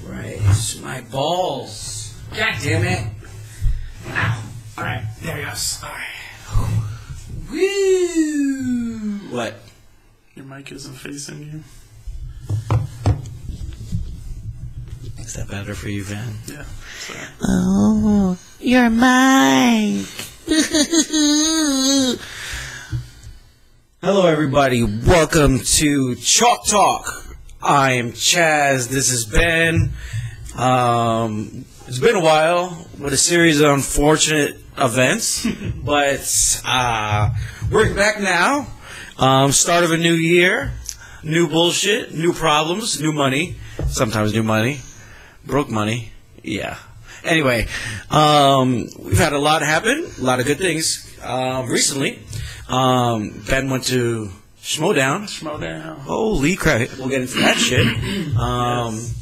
Right. My balls. God damn it. Ow. Alright, there he goes. Alright. Woo! What? Your mic isn't facing you. Is that better for you, Van? Yeah. Sorry. Oh, your mic. Hello, everybody. Welcome to Chalk Talk. I am Chaz. This is Ben. It's been a while with a series of unfortunate events, but we're back now. Start of a new year, new bullshit, new problems, new money. Sometimes new money, broke money. Yeah. Anyway, we've had a lot happen, a lot of good things recently. Ben went to Schmodown. Holy crap. We'll get into that shit. Yes.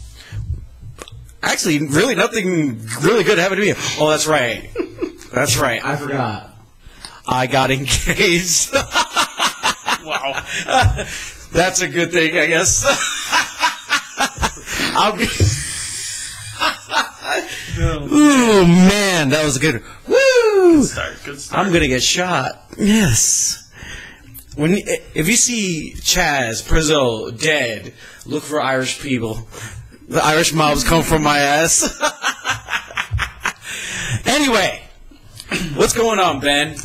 Actually, really nothing really good happened to me. Oh, that's right. That's right. I forgot. I got engaged. Wow. That's a good thing, I guess. Ooh, man, that was good. Woo! Good start. I'm going to get shot. Yes. If you see Chaz, Prizzo, dead, look for Irish people. The Irish mobs come from my ass. Anyway, what's going on, Ben?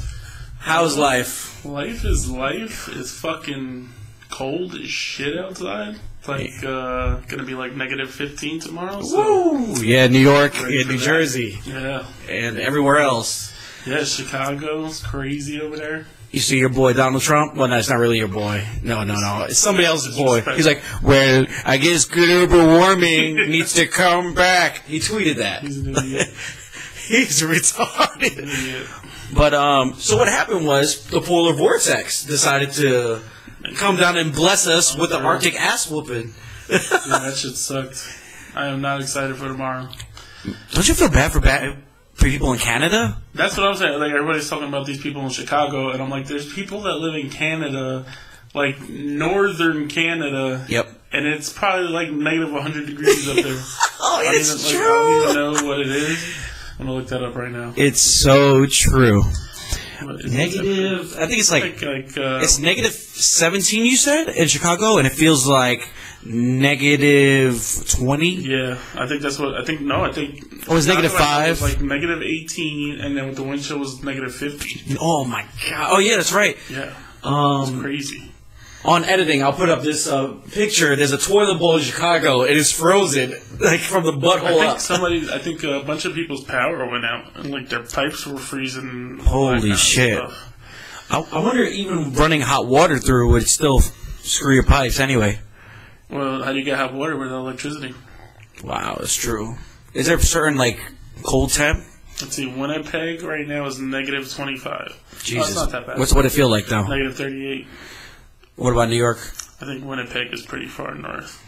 How's life? Life is life. It's fucking cold as shit outside. It's like gonna be like negative 15 tomorrow. So woo! Yeah, New York, yeah, New Jersey, yeah, and everywhere else. Yeah, Chicago's crazy over there. You see your boy Donald Trump? Well, no, it's not really your boy. No. It's somebody else's boy. He's like, well, I guess global warming needs to come back. He tweeted that. He's an idiot. He's retarded. He's an idiot. But, so what happened was the polar vortex decided to come down and bless us with the Arctic ass whooping. Yeah, that shit sucked. I am not excited for tomorrow. Don't you feel bad for people in Canada? That's what I'm saying. Like, everybody's talking about these people in Chicago, and I'm like, there's people that live in Canada, like northern Canada. Yep. And it's probably like negative 100 degrees up there. Oh, it's true. I don't even know what it is. I'm gonna look that up right now. It's so true. Negative. I think it's like it's negative 17. You said in Chicago, and it feels like negative 20. Yeah, I think that's what I think. No, I think. Oh, it was negative 5. It was like negative 18, and then with the wind chill was negative 50. Oh my god! Oh yeah, that's right. Yeah, it's crazy. On editing, I'll put up this picture. There's a toilet bowl in Chicago. It is frozen, like from the butthole up. I think a bunch of people's power went out, and like their pipes were freezing. Holy shit! I wonder even running hot water through would still screw your pipes anyway. Well, how do you get hot water without electricity? Wow, that's true. Is there a certain like cold temp? Let's see. Winnipeg right now is negative 25. Jesus, it's not that bad. What it feel like though? Negative 38. What about New York? I think Winnipeg is pretty far north.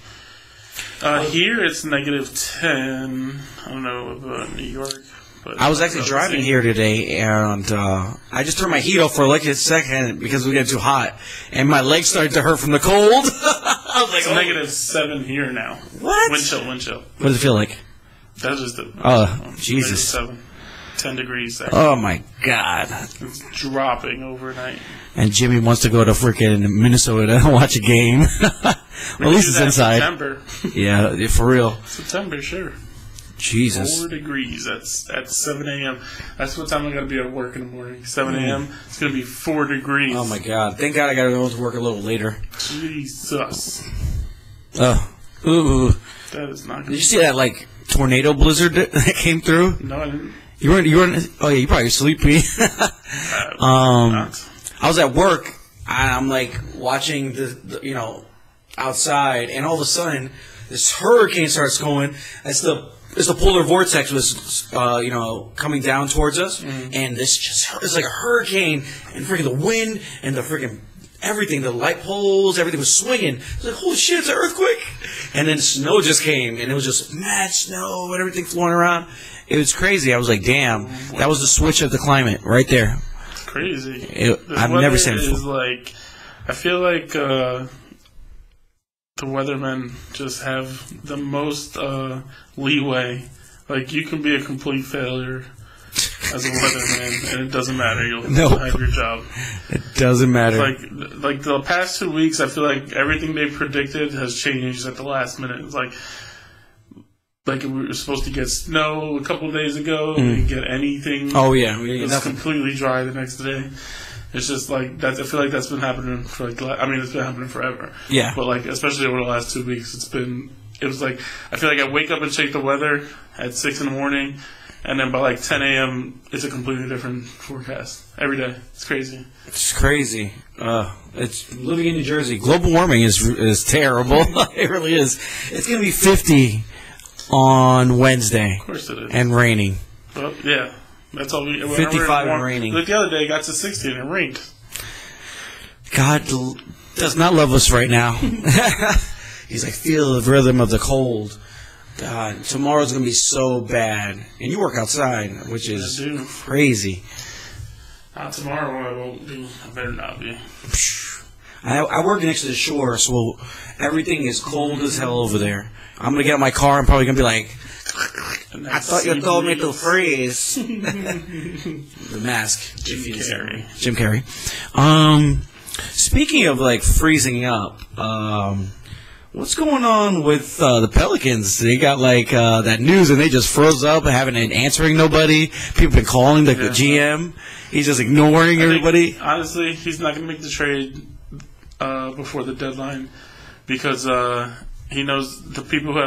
Here it's negative 10. I don't know about New York. But I was actually driving here today, and I just turned my heat off for like a second because we got too hot, and my legs started to hurt from the cold. I was like, it's negative 7 here now. What? Wind chill. What does it feel like? That's just the. Jesus. 7. 10 degrees there. Oh my god. It's dropping overnight. And Jimmy wants to go to freaking Minnesota and watch a game. Well, at least it's inside. September. Yeah, for real. September, sure. Jesus. 4 degrees. That's at 7 a.m. That's what time I'm going to be at work in the morning. 7 a.m. It's going to be 4 degrees. Oh my god. Thank God I got to go to work a little later. Jesus. Ooh. That is not good. Did you see that, like, tornado blizzard that came through? No, I didn't. You weren't. Oh yeah, you probably sleepy. I was at work. And I'm like watching the outside, and all of a sudden this hurricane starts going. It's the polar vortex was coming down towards us, and it's like a hurricane, and freaking the wind and the freaking everything, the light poles, everything was swinging. It's like, holy shit, it's an earthquake! And then snow just came, and it was just mad snow and everything flowing around. It was crazy. I was like, damn, that was the switch of the climate right there. It's crazy. I've never seen it before. Like, I feel like the the weathermen just have the most leeway. Like, you can be a complete failure as a weatherman, and it doesn't matter. You'll have your job. It doesn't matter. Like the past 2 weeks, I feel like everything they predicted has changed at the last minute. It's like we were supposed to get snow a couple of days ago. We didn't get anything. Oh, yeah. It was completely dry the next day. It's just like that. I feel like that's been happening for it's been happening forever. Yeah. But like, especially over the last 2 weeks, it was like, I feel like I wake up and check the weather at 6 in the morning, and then by like 10 a.m., it's a completely different forecast every day. It's crazy. It's crazy. It's living in New Jersey. Global warming is terrible. It really is. It's going to be 50 on Wednesday. Of course it is. And raining. Well, yeah. That's all 55 and raining. Like the other day, it got to 60 and it rained. God does not love us right now. He's like, feel the rhythm of the cold. God, tomorrow's going to be so bad. And you work outside, which is crazy. Not tomorrow, I won't be. I better not be. I work next to the shore, so everything is cold as hell over there. I'm going to get in my car. I'm probably going to be like, I thought you told me to freeze. The mask. Jim Carrey. Speaking of like freezing up, what's going on with the Pelicans? They got like that news, and they just froze up, haven't been answering nobody. People been calling the GM. He's just ignoring everybody. Honestly, he's not going to make the trade before the deadline because he knows the people who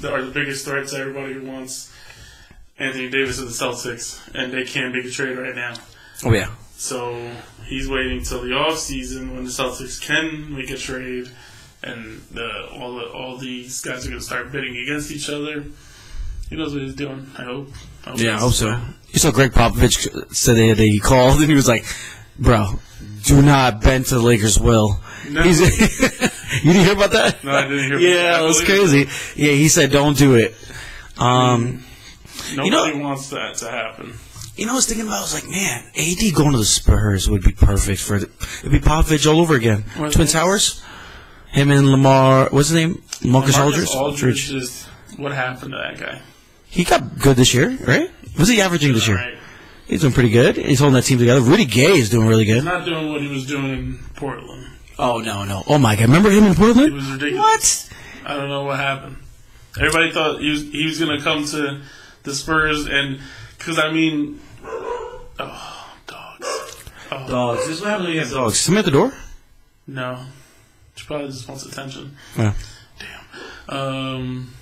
are the biggest threats. Everybody who wants Anthony Davis of the Celtics, and they can't make a trade right now. Oh yeah. So he's waiting till the off season when the Celtics can make a trade, and all these guys are going to start bidding against each other. He knows what he's doing. I hope. I hope so. You saw Greg Popovich said that he called and he was like, "Bro, do not bend to the Lakers' will." No. You didn't hear about that? No, I didn't hear about that. Yeah, it was crazy. Yeah, he said, "Don't do it." Nobody wants that to happen. I was thinking about, I was like, man, AD going to the Spurs would be perfect for it. It'd be Popovich all over again. Twin Towers? Him and Lamar, what's his name? Marcus Aldridge. What happened to that guy? He got good this year, right? Was he averaging this year? Right. He's doing pretty good. He's holding that team together. Rudy Gay is doing really good. He's not doing what he was doing in Portland. Oh, no. Oh, my God. Remember him in Portland? It was ridiculous. What? I don't know what happened. Everybody thought he was going to come to the Spurs, and because, dogs. Oh. Dogs. This is what happens when you have dogs. Somebody at the door? No. She probably just wants attention. Yeah. Damn.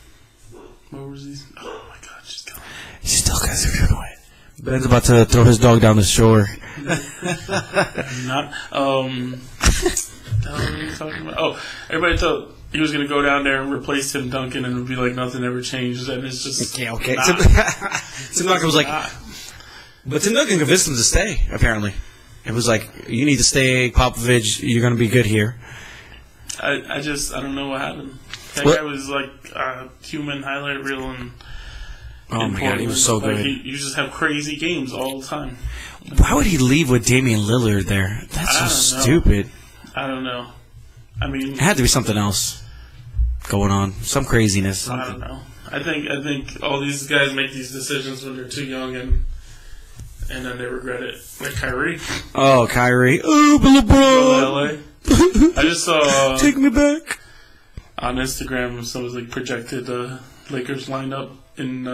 What was he? Oh, my God. She's killing me. She still got her away. Ben's about to throw his dog down the shore. Not. What are you talking about? Oh, everybody thought he was going to go down there and replace Tim Duncan, and it would be like nothing ever changed, and it's just okay. Tim Duncan was like, but Tim Duncan convinced him to stay. Apparently, it was like, you need to stay, Popovich. You're going to be good here. I don't know what happened. That guy was like a human highlight reel, and oh my God, he was so good. You just have crazy games all the time. Why would he leave with Damian Lillard there? That's so stupid. I don't know. It had to be something else going on, some craziness. I don't know. I think all these guys make these decisions when they're too young, and then they regret it. Like Kyrie. Oh, Kyrie. Oh, LeBron. I just saw. Take me back. On Instagram, someone was projected Lakers lineup in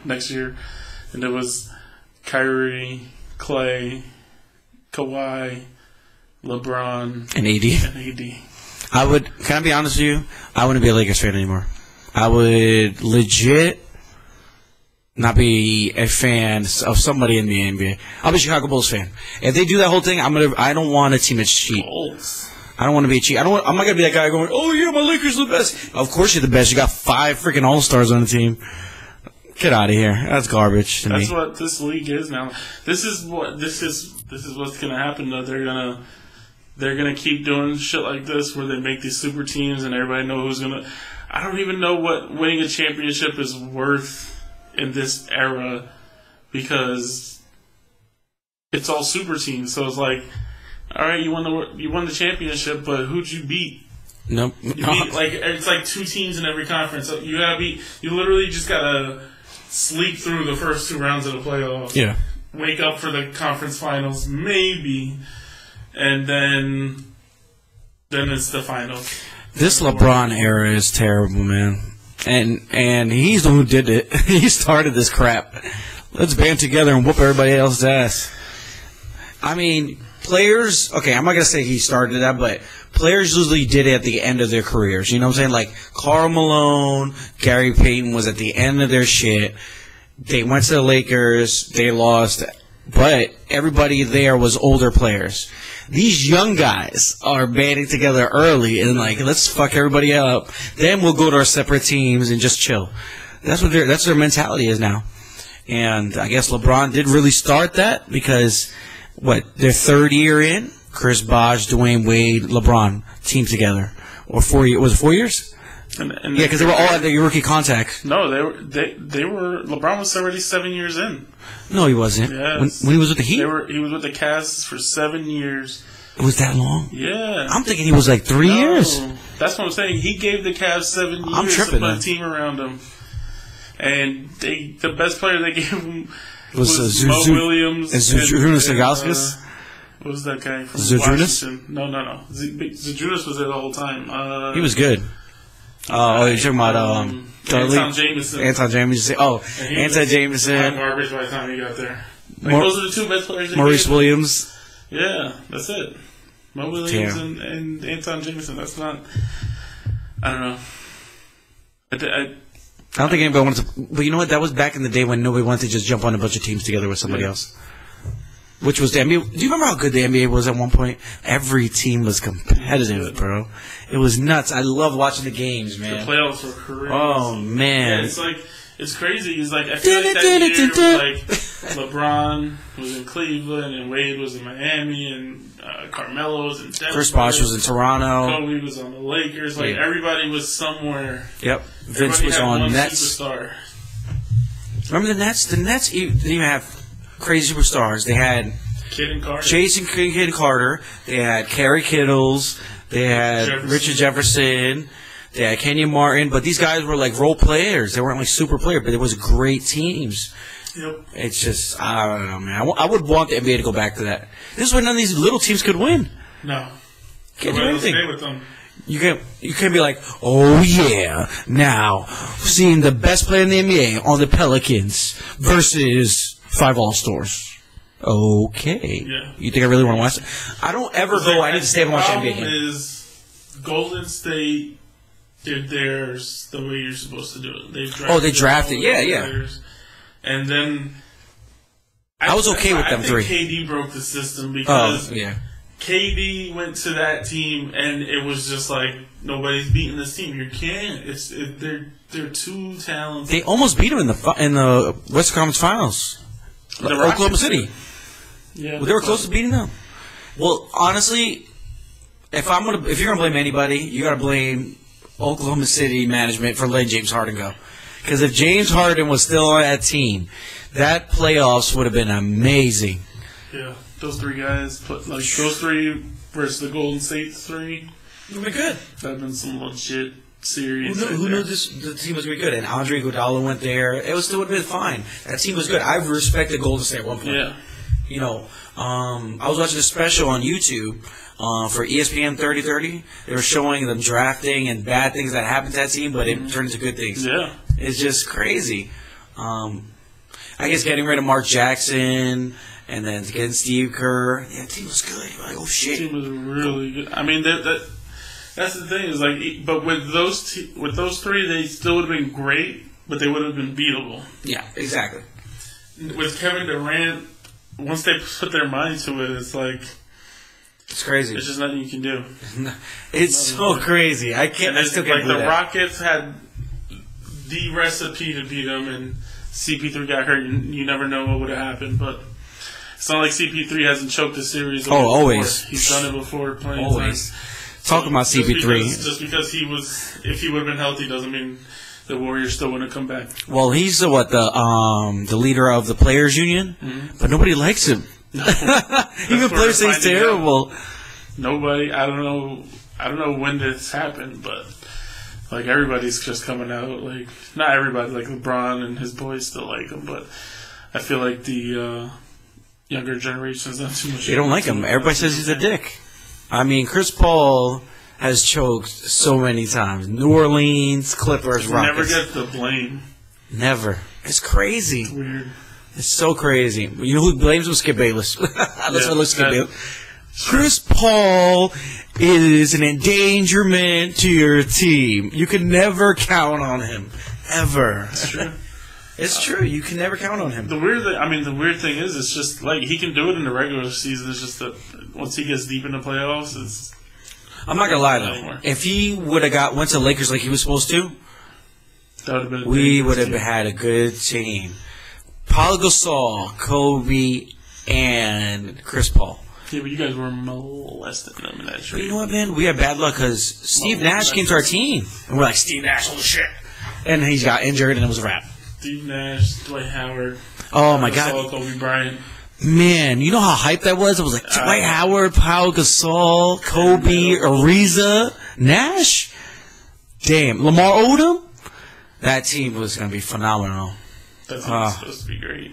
next year, and it was Kyrie, Clay, Kawhi, LeBron, and AD. Can I be honest with you? I wouldn't be a Lakers fan anymore. I would legit not be a fan of somebody in the NBA. I'll be a Chicago Bulls fan. If they do that whole thing, I don't want a team that's cheap. Bulls. I don't want to be a cheat. I'm not going to be that guy going, oh, yeah, my Lakers are the best. Of course you're the best. You got 5 freaking All-Stars on the team. Get out of here. That's garbage to me. That's what this league is now. This is what's going to happen, though. They're gonna keep doing shit like this where they make these super teams and everybody knows who's going to... I don't even know what winning a championship is worth in this era because it's all super teams. So it's like... All right, you won the championship, but who'd you beat? Nope. Like it's like 2 teams in every conference. So you literally just gotta sleep through the first 2 rounds of the playoffs. Yeah. Wake up for the conference finals, maybe, and then it's the finals. This LeBron era is terrible, man. And he's the one who did it. He started this crap. Let's band together and whoop everybody else's ass. I mean, players, okay, I'm not going to say he started that, but players usually did it at the end of their careers. You know what I'm saying? Like, Karl Malone, Gary Payton was at the end of their shit. They went to the Lakers. They lost. But everybody there was older players. These young guys are banding together early and like, let's fuck everybody up. Then we'll go to our separate teams and just chill. That's their mentality is now. And I guess LeBron did really start that because their 3rd year in, Chris Bosh, Dwayne Wade, LeBron teamed together. Or 4 years? Was it 4 years? And yeah, because they were all at their rookie contract. No, they were. LeBron was already 7 years in. No, he wasn't. Yes. When he was with the Heat, he was with the Cavs for 7 years. It was that long? Yeah. I'm thinking he was like 3 years. That's what I'm saying. He gave the Cavs 7 years I'm tripping, to put a team around him. And the best player they gave him was Mo Williams and Zydrunas Ilgauskas. What was that guy from Zydrunas? Washington? No. Zydrunas was there the whole time. He was good. Oh, you're talking about Anton Jameson. Anton Jameson. Oh, Anton Jameson. Garbage by the time he got there. Those are the 2 best players. Maurice Williams. Yeah, that's it. Mo Williams and Anton Jameson. That's not. I don't know. I don't think anybody wanted to. But you know what? That was back in the day when nobody wanted to just jump on a bunch of teams together with somebody else. Which was the NBA. Do you remember how good the NBA was at one point? Every team was competitive, bro. It was nuts. I love watching the games, man. The playoffs were crazy. Oh, man. Yeah, it's crazy. It's like, I feel like that year was like LeBron was in Cleveland and Wade was in Miami and Carmelo was in Denver. Chris Bosh was in Toronto. Kobe was on the Lakers. Like, everybody was somewhere. Yep. Vince was on Nets. Superstar. Remember the Nets? The Nets didn't even have crazy superstars. They had Jason Kidd and Carter. They had Kerry Kittles. They had Richard Jefferson. They had Kenyon Martin. But these guys were like role players. They weren't like super players, but it was great teams. Yep. It's just, I don't know, man. I would want the NBA to go back to that. This is when none of these little teams could win. No. Can't do anything. Stay with them. You can't be like, oh yeah, now seeing the best player in the NBA on the Pelicans versus 5 All-Stars. Okay. Yeah. You think I really want to watch it? I don't ever go. I need to stay and watch the NBA game. The problem is Golden State did theirs the way you're supposed to do it. They drafted. Yeah. Players, and then I was okay with them 3. KD broke the system because KD went to that team and it was just like nobody's beating this team. You can't. They're too talented. They almost beat them in the Western Conference Finals. Oklahoma City. Yeah, well, they were close to beating them. Well, honestly, if you're gonna blame anybody, you gotta blame Oklahoma City management for letting James Harden go. Because if James Harden was still on that team, that playoffs would have been amazing. Yeah, those 3 guys those 3 versus the Golden State 3. It would be good. That'd been some legit series. Who knew the team was going to be good? And Andre Iguodala went there. It still would have been fine. That team was good. I respected Golden State at one point. Yeah. You know, I was watching a special on YouTube for ESPN 3030. They were showing them drafting and bad things that happened to that team, but it turned into good things. Yeah. It's just crazy. I guess getting rid of Mark Jackson and then getting Steve Kerr. Yeah, the team was good. You're like, oh, shit. The team was really good. I mean, that's the thing. Is like, but with those 3, they still would have been great, but they would have been beatable. Yeah, exactly. With Kevin Durant, once they put their mind to it, it's like it's crazy. There's just nothing you can do. It's so crazy. I still can't believe the Rockets had the recipe to beat them, and CP3 got hurt. And you never know what would have happened, but it's not like CP3 hasn't choked a series. Always. He's done it before playing. Always. Talking about CP3. Just because if he would have been healthy doesn't mean the Warriors still want to come back. Well, he's the leader of the Players Union, but nobody likes him. No. Even players say he's terrible. Nobody. I don't know. I don't know when this happened, but like everybody's just coming out. Like not everybody, like LeBron and his boys still like him, but I feel like the younger generation's not too much. They don't like him. Everybody says he's a dick. I mean, Chris Paul has choked so many times. New Orleans, Clippers, Rockets. Never get the blame. Never. It's crazy. It's weird. It's so crazy. You know who blames him? Skip Bayless. That's what looks Skip Bayless. Chris Paul is an endangerment to your team. You can never count on him. Ever. That's true. It's true. You can never count on him. The weird thing is, it's just like he can do it in the regular season. It's just that once he gets deep in the playoffs, it's. I'm not gonna lie though. If he would have went to the Lakers like he was supposed to, that would have been. We would have had a good team. Paul Gasol, Kobe, and Chris Paul. Yeah, but you guys were molesting them in that trade. You know what, man? We had bad luck because Steve Nash came to our team, and we're like, Steve Nash, holy shit! And he got injured, and it was a wrap. Steve Nash, Dwight Howard. Oh my God, Kobe Bryant. Man, you know how hyped that was? It was like Dwight Howard, Pau Gasol, Kobe, Ariza, Nash. Damn, Lamar Odom. That team was going to be phenomenal. That team was supposed to be great.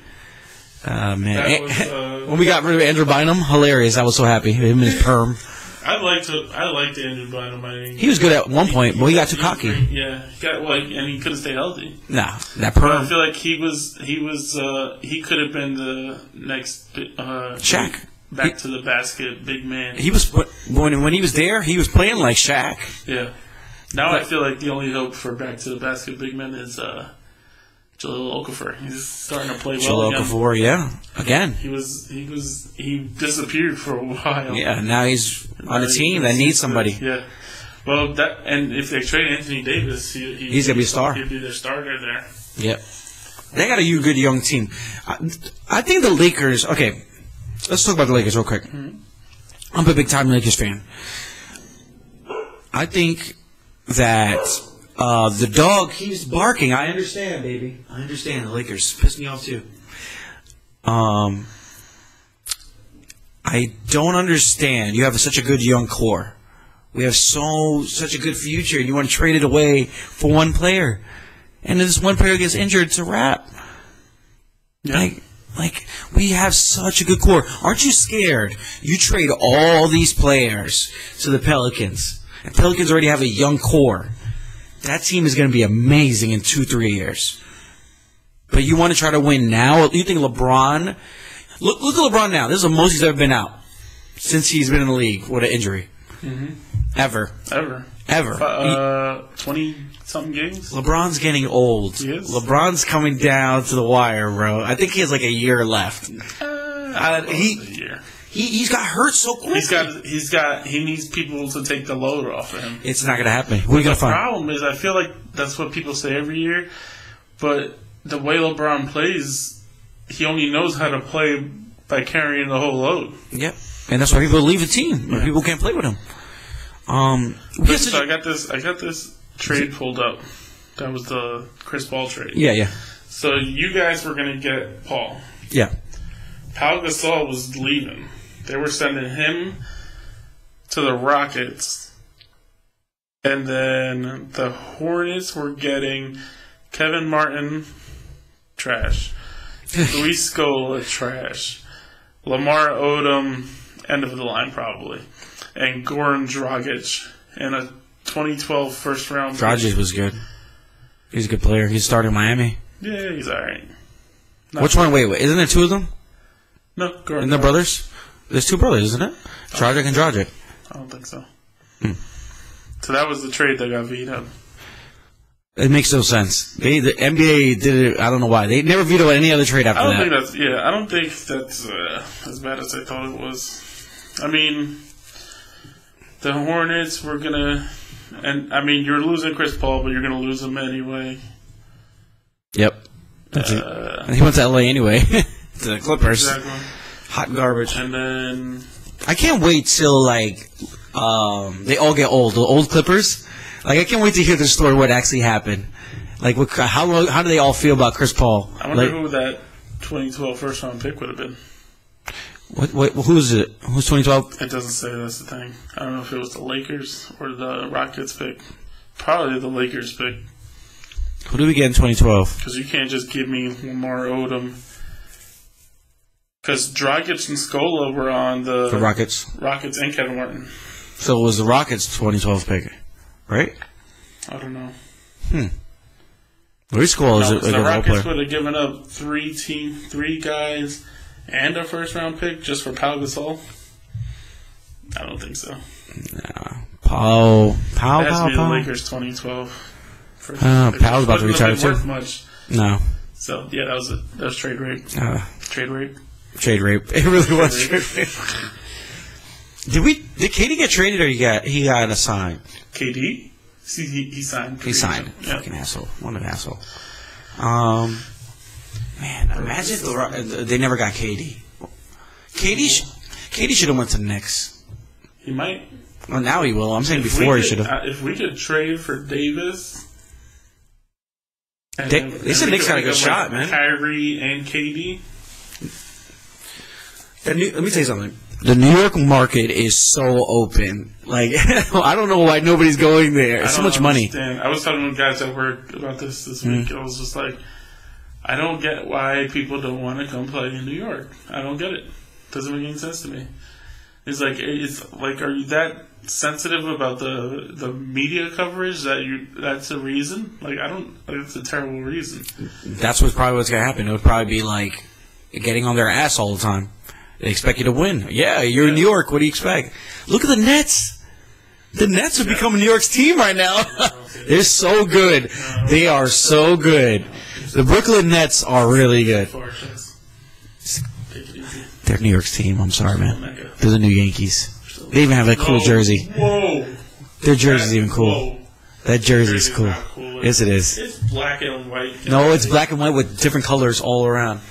Man, was, when we got rid of Andrew Bynum, hilarious. I was so happy. Him and his perm. I liked Andrew Bynum. He was good at one point, but he got too cocky. Yeah, and he couldn't stay healthy. Nah, that perm. But I feel like he could have been the next Shaq. Back to the basket, big man. He was when he was there, he was playing like Shaq. Yeah. Now I feel like the only hope for back to the basket, big man is Jahlil Okafor. He's starting to play well again. Okafor, yeah, again. He disappeared for a while. Yeah, now he's on a team that needs somebody. Yeah. Well, and if they trade Anthony Davis, he's gonna be a star. He'll be their starter there. Yep. They got a good young team. I think the Lakers. Okay, let's talk about the Lakers real quick. Mm-hmm. I'm a big time Lakers fan. I think that the dog keeps barking. I understand, baby. I understand. The Lakers piss me off too. I don't understand. You have such a good young core. We have such a good future, and you want to trade it away for one player. And if this one player gets injured, it's a wrap. Yeah. Like, we have such a good core. Aren't you scared? You trade all these players to the Pelicans. And Pelicans already have a young core. That team is going to be amazing in 2-3 years. But you want to try to win now? You think LeBron... Look at LeBron now. This is the most he's ever been out since he's been in the league with an injury. Mm-hmm. Ever. 20-something games? LeBron's getting old. He is? LeBron's coming down to the wire, bro. I think he has like a year left. A year. He's got hurt so quickly. He needs people to take the load off of him. It's not going to happen. What are you going to find? The problem is, I feel like that's what people say every year, but the way LeBron plays, he only knows how to play by carrying the whole load. Yep. And that's why people leave the team. Yeah. People can't play with him. So I got this trade pulled up. That was the Chris Paul trade. Yeah. So you guys were going to get Paul. Yeah. Pau Gasol was leaving. They were sending him to the Rockets. And then the Hornets were getting Kevin Martin, trash. Luis Scola, trash. Lamar Odom, end of the line probably. And Goran Dragic in a 2012 first round. Dragic was good. He's a good player. He's starting Miami. Yeah, he's alright. Which one? Wait. Isn't there two of them? No, Goran. And the brothers? There's two brothers, isn't it? Dragic and Dragic. I don't think so. So that was the trade that got vetoed. It makes no sense. The NBA did it. I don't know why. They never vetoed any other trade after that. I don't think that's as bad as I thought it was. I mean, the Hornets were gonna, and I mean, you're losing Chris Paul, but you're gonna lose him anyway. Yep. And he went to LA anyway. To the Clippers. Exactly. Hot garbage. And then I can't wait till they all get old. The old Clippers. Like I can't wait to hear the story. What actually happened? Like how do they all feel about Chris Paul? I wonder who that 2012 first round pick would have been. What? Who's it? Who's 2012? It doesn't say. That's the thing. I don't know if it was the Lakers or the Rockets pick. Probably the Lakers pick. Who did we get in 2012? Because you can't just give me Lamar Odom. Because Dragic and Scola were on the Rockets. Rockets and Kevin Martin. So it was the Rockets 2012 pick, right? I don't know. Which school is it? The Rockets would have given up three guys and a first-round pick just for Pau Gasol? I don't think so. Nah. Pau. It has to be the Lakers 2012. Pau's about to retire too. Worth much. No. So yeah, that was trade rape. Trade rape. Trade rape. It really was trade rape. Did KD get traded or he got assigned? KD? He signed. He signed. Yeah. Fucking asshole. What an asshole. Man, imagine if they never got KD. KD should have went to the Knicks. He might. Well, now he will. I'm saying before he should have. If we could trade for Davis. They said Knicks had a good shot, man. Kyrie and KD. Let me tell you something. The New York market is so open. Like, I don't know why nobody's going there. It's so much money. I was talking to guys at work about this week. I was just like, I don't get why people don't want to come play in New York. I don't get it. Doesn't make any sense to me. It's like, are you that sensitive about the media coverage that's a reason? Like, I don't. Like, it's a terrible reason. That's probably what's gonna happen. It would probably be like getting on their ass all the time. They expect you to win. Yeah, you're in New York. What do you expect? Look at the Nets. The Nets are becoming New York's team right now. They're so good. They are so good. The Brooklyn Nets are really good. They're New York's team. I'm sorry, man. They're the new Yankees. They even have a cool jersey. Whoa. Their jersey's even cool. Whoa. That jersey's cool. Yes, it is. It's black and white. No, it's black and white with different colors all around.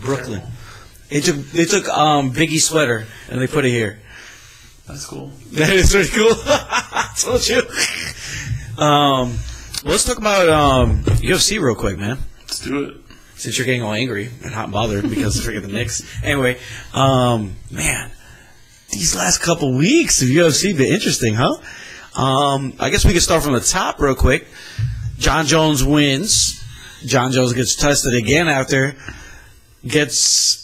Brooklyn. They took Biggie's sweater and they put it here. That's cool. That is really cool. I told you. Let's talk about UFC real quick, man. Let's do it. Since you're getting all angry and hot and bothered because of the Knicks. Anyway, man, these last couple weeks of UFC been interesting, huh? I guess we can start from the top real quick. John Jones wins. John Jones gets tested again after gets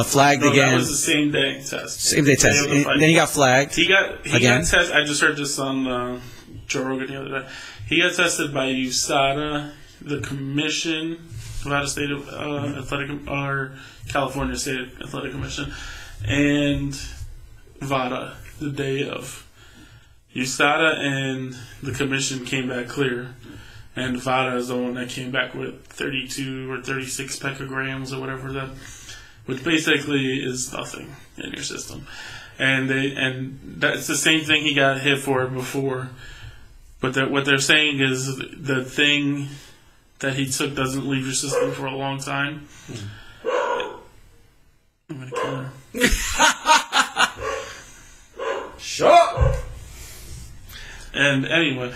flagged again. That was the same day test. Same day test. And then he got flagged. He got tested. I just heard this on Joe Rogan the other day. He got tested by USADA, the commission, Nevada State Athletic or California State Athletic Commission, and VADA the day of. USADA and the commission came back clear, and VADA is the one that came back with 32 or 36 picograms or whatever that. Which basically is nothing in your system, and that's the same thing he got hit for before. But what they're saying is the thing that he took doesn't leave your system for a long time. I'm gonna kill her. Shut up. And anyway,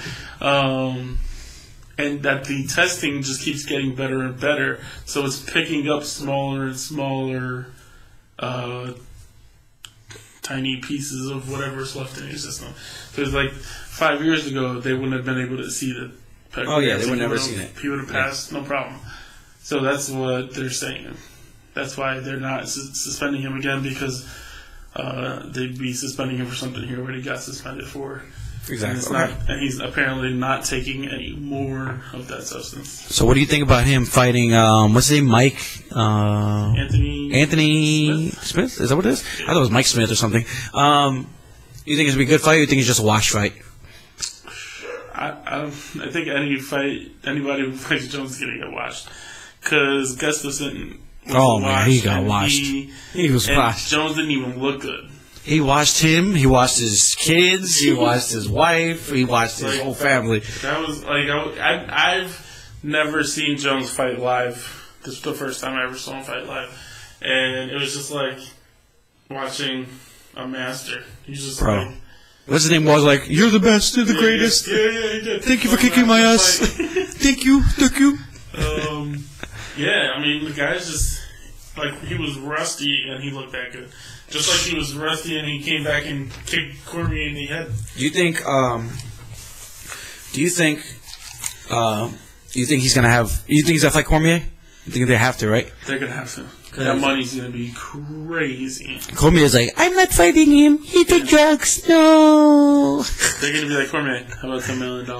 and that the testing just keeps getting better and better, so it's picking up smaller and smaller tiny pieces of whatever's left in your system. So it's like 5 years ago, they wouldn't have been able to see the Oh yeah, they would never seen it. He would have passed, no problem. So that's what they're saying. That's why they're not suspending him again, because they'd be suspending him for something he already got suspended for. Exactly. And he's apparently not taking any more of that substance. So what do you think about him fighting, what's his name, Mike? Anthony Smith? Is that what it is? I thought it was Mike Smith or something. You think it's going to be a good fight, or you think it's just a wash fight? I think anybody who fights Jones is going to get washed. Because Gustafsson man, he got washed. He was washed. Jones didn't even look good. He watched him. He watched his kids. He watched his wife. He watched his whole family. That was like I've never seen Jones fight live. This was the first time I ever saw him fight live, and it was just like watching a master. He's just like, what's his name was like? You're the best. You're the greatest. Yeah. Thank you for kicking my ass. Thank you. Yeah, I mean the guy's just. like he was rusty and he looked that good. Just like he was rusty and he came back and kicked Cormier in the head. Do you think he's gonna have? You think he's gonna fight Cormier? You think they have to, right? They're gonna have to. That money's gonna be crazy. Cormier's like, I'm not fighting him. He took drugs. No. They're gonna be like, Cormier, how about $10 million?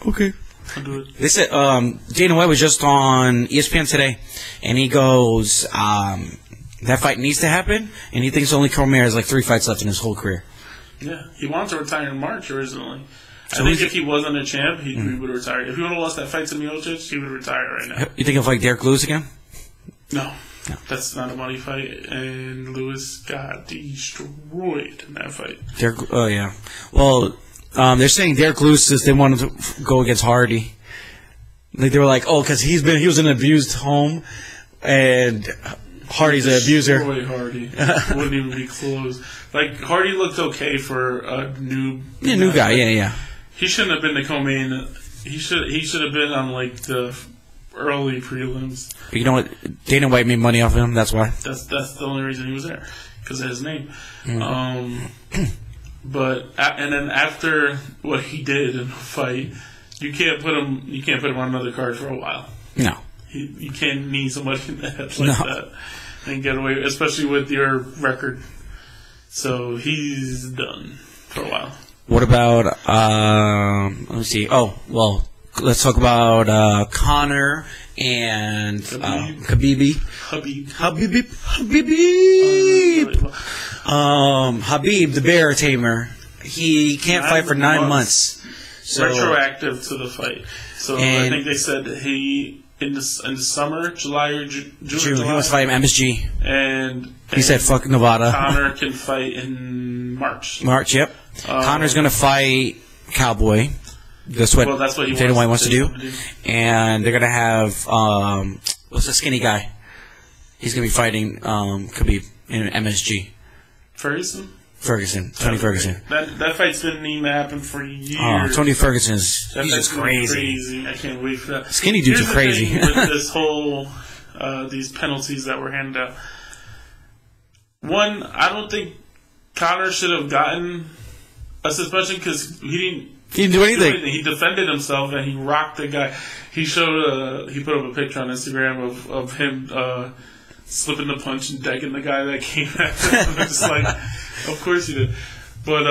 Okay. I'll do it. They said Dana White was just on ESPN today, and he goes, that fight needs to happen, and he thinks only Cormier has like 3 fights left in his whole career. Yeah, he wanted to retire in March originally. So I think if he wasn't a champ, he would have retired. If he would have lost that fight to Miocic, he would retire right now. You think he'll fight Derek Lewis again? No. That's not a money fight, and Lewis got destroyed in that fight. Yeah. Well, they're saying Derek Lewis they wanted to go against Hardy. Like they were like, because he was in an abused home, and Hardy's an abuser. Destroy Hardy. Wouldn't even be close. Like Hardy looked okay for a new guy. Yeah. He shouldn't have been the co-main. He should have been on like the early prelims. But you know what? Dana White made money off of him. That's why. That's the only reason he was there, because of his name. But and then after what he did in the fight, you can't put him on another card for a while. No. You can't knee somebody in the head like that and get away, especially with your record. So he's done for a while. What about let me see. Oh, well, let's talk about Conor and Khabib. Habib, the bear tamer. He can't fight for 9 months. So, retroactive to the fight. So I think they said he in the summer, July or June. He wants to fight him MSG. And he said, "Fuck Nevada." Conor can fight in March. Yep. Conor's going to fight Cowboy. That's what Dana White wants to do. And they're going to have what's the skinny guy? He's going to be fighting Khabib in MSG. Ferguson. Tony Ferguson. That fight's didn't even happen for years. Tony Ferguson he's just crazy. I can't wait for that. Skinny dudes are crazy. With this whole these penalties that were handed out. One, I don't think Conor should have gotten a suspension because he didn't do anything. He defended himself and he rocked the guy. He showed he put up a picture on Instagram of him slipping the punch and decking the guy that came after him. I'm just like, of course he did. But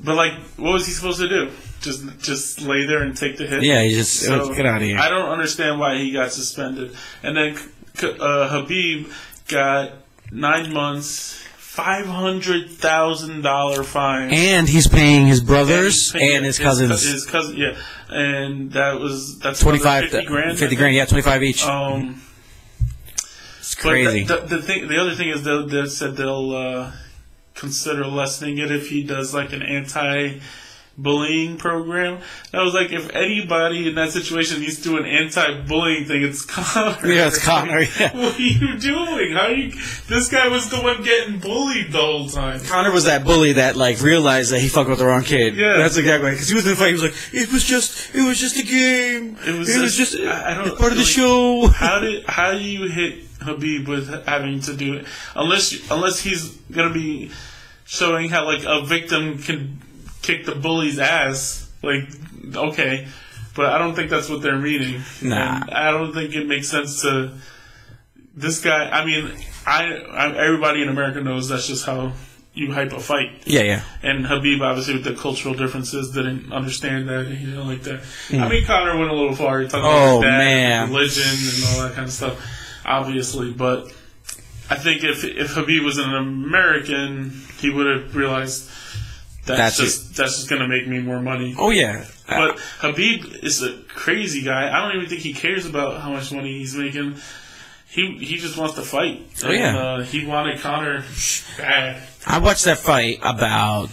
like, what was he supposed to do? Just lay there and take the hit? Yeah, he just get out of here. I don't understand why he got suspended. And then Habib got 9 months, $500,000 fine, and he's paying his brothers and his cousins. His cousin, yeah, and that's 25, 50 grand. 50 grand, yeah, 25 each. It's crazy. The other thing is they said they'll consider lessening it if he does like an anti-bullying program. I was like, if anybody in that situation needs to do an anti-bullying thing, it's Conor. Yeah, it's Conor. Yeah. What are you doing? This guy was the one getting bullied the whole time. Conor was that bully that like realized that he fucked with the wrong kid. Yeah, that's exactly right. Because he was in the fight, he was like, "It was just a game. It was just part of the show." How do you hit Habib with having to do it? Unless he's gonna be showing how like a victim can kick the bully's ass, like, okay, but I don't think that's what they're meaning. Nah, and I don't think it makes sense to this guy. I mean, everybody in America knows that's just how you hype a fight. Yeah. And Habib, obviously, with the cultural differences, didn't understand that. He didn't like that. I mean, Conor went a little far. He talked about his dad, religion, and all that kind of stuff, obviously. But I think if Habib was an American, he would have realized that's just going to make me more money. Oh, yeah. But Habib is a crazy guy. I don't even think he cares about how much money he's making. He just wants to fight. Oh, yeah. He wanted Conor bad. I watched that fight about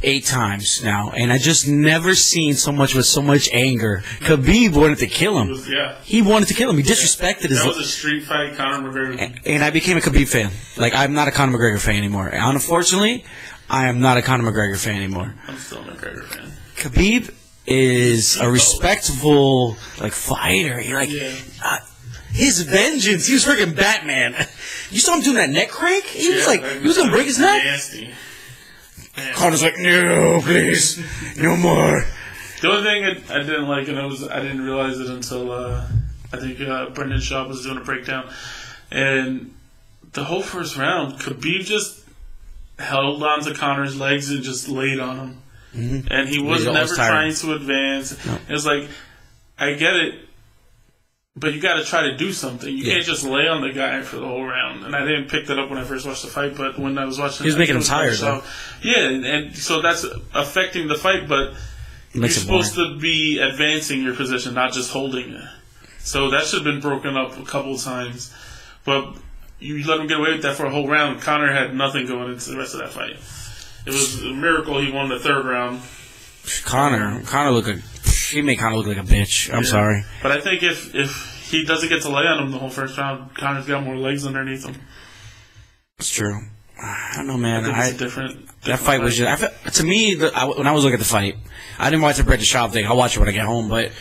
8 times now, and I just never seen so much with so much anger. Khabib wanted to kill him. He wanted to kill him. He disrespected his... That was a street fight, Conor McGregor. And I became a Khabib fan. Like, I'm not a Conor McGregor fan anymore. And unfortunately, I am not a Conor McGregor fan anymore. I'm still a McGregor fan. Khabib is a respectful, like, fighter. He his vengeance. He was freaking Batman. You saw him doing that neck crank? He was like, he was going to break his neck. Nasty. Connor's like, no, please, no more. The only thing I didn't like, and I didn't realize it until I think Brendan Schaub was doing a breakdown, and the whole first round, Khabib just held onto Connor's legs and just laid on him. Mm-hmm. And he was never trying to advance. No. It was like, I get it, but you got to try to do something. You can't just lay on the guy for the whole round. And I didn't pick that up when I first watched the fight, but when I was watching, he was making him tired. Though. Yeah, and so that's affecting the fight. But you're supposed to be advancing your position, not just holding it. So that should have been broken up a couple of times. But you let him get away with that for a whole round. Connor had nothing going into the rest of that fight. It was a miracle he won the third round. Connor he made Connor look like a bitch. I'm sorry. But I think if he doesn't get to lay on him the whole first round, Connor's got more legs underneath him. It's true. I don't know, man. It's different that fight was just... to me, when I was looking at the fight, I didn't watch the Brendan Schaub thing. I'll watch it when I get home, but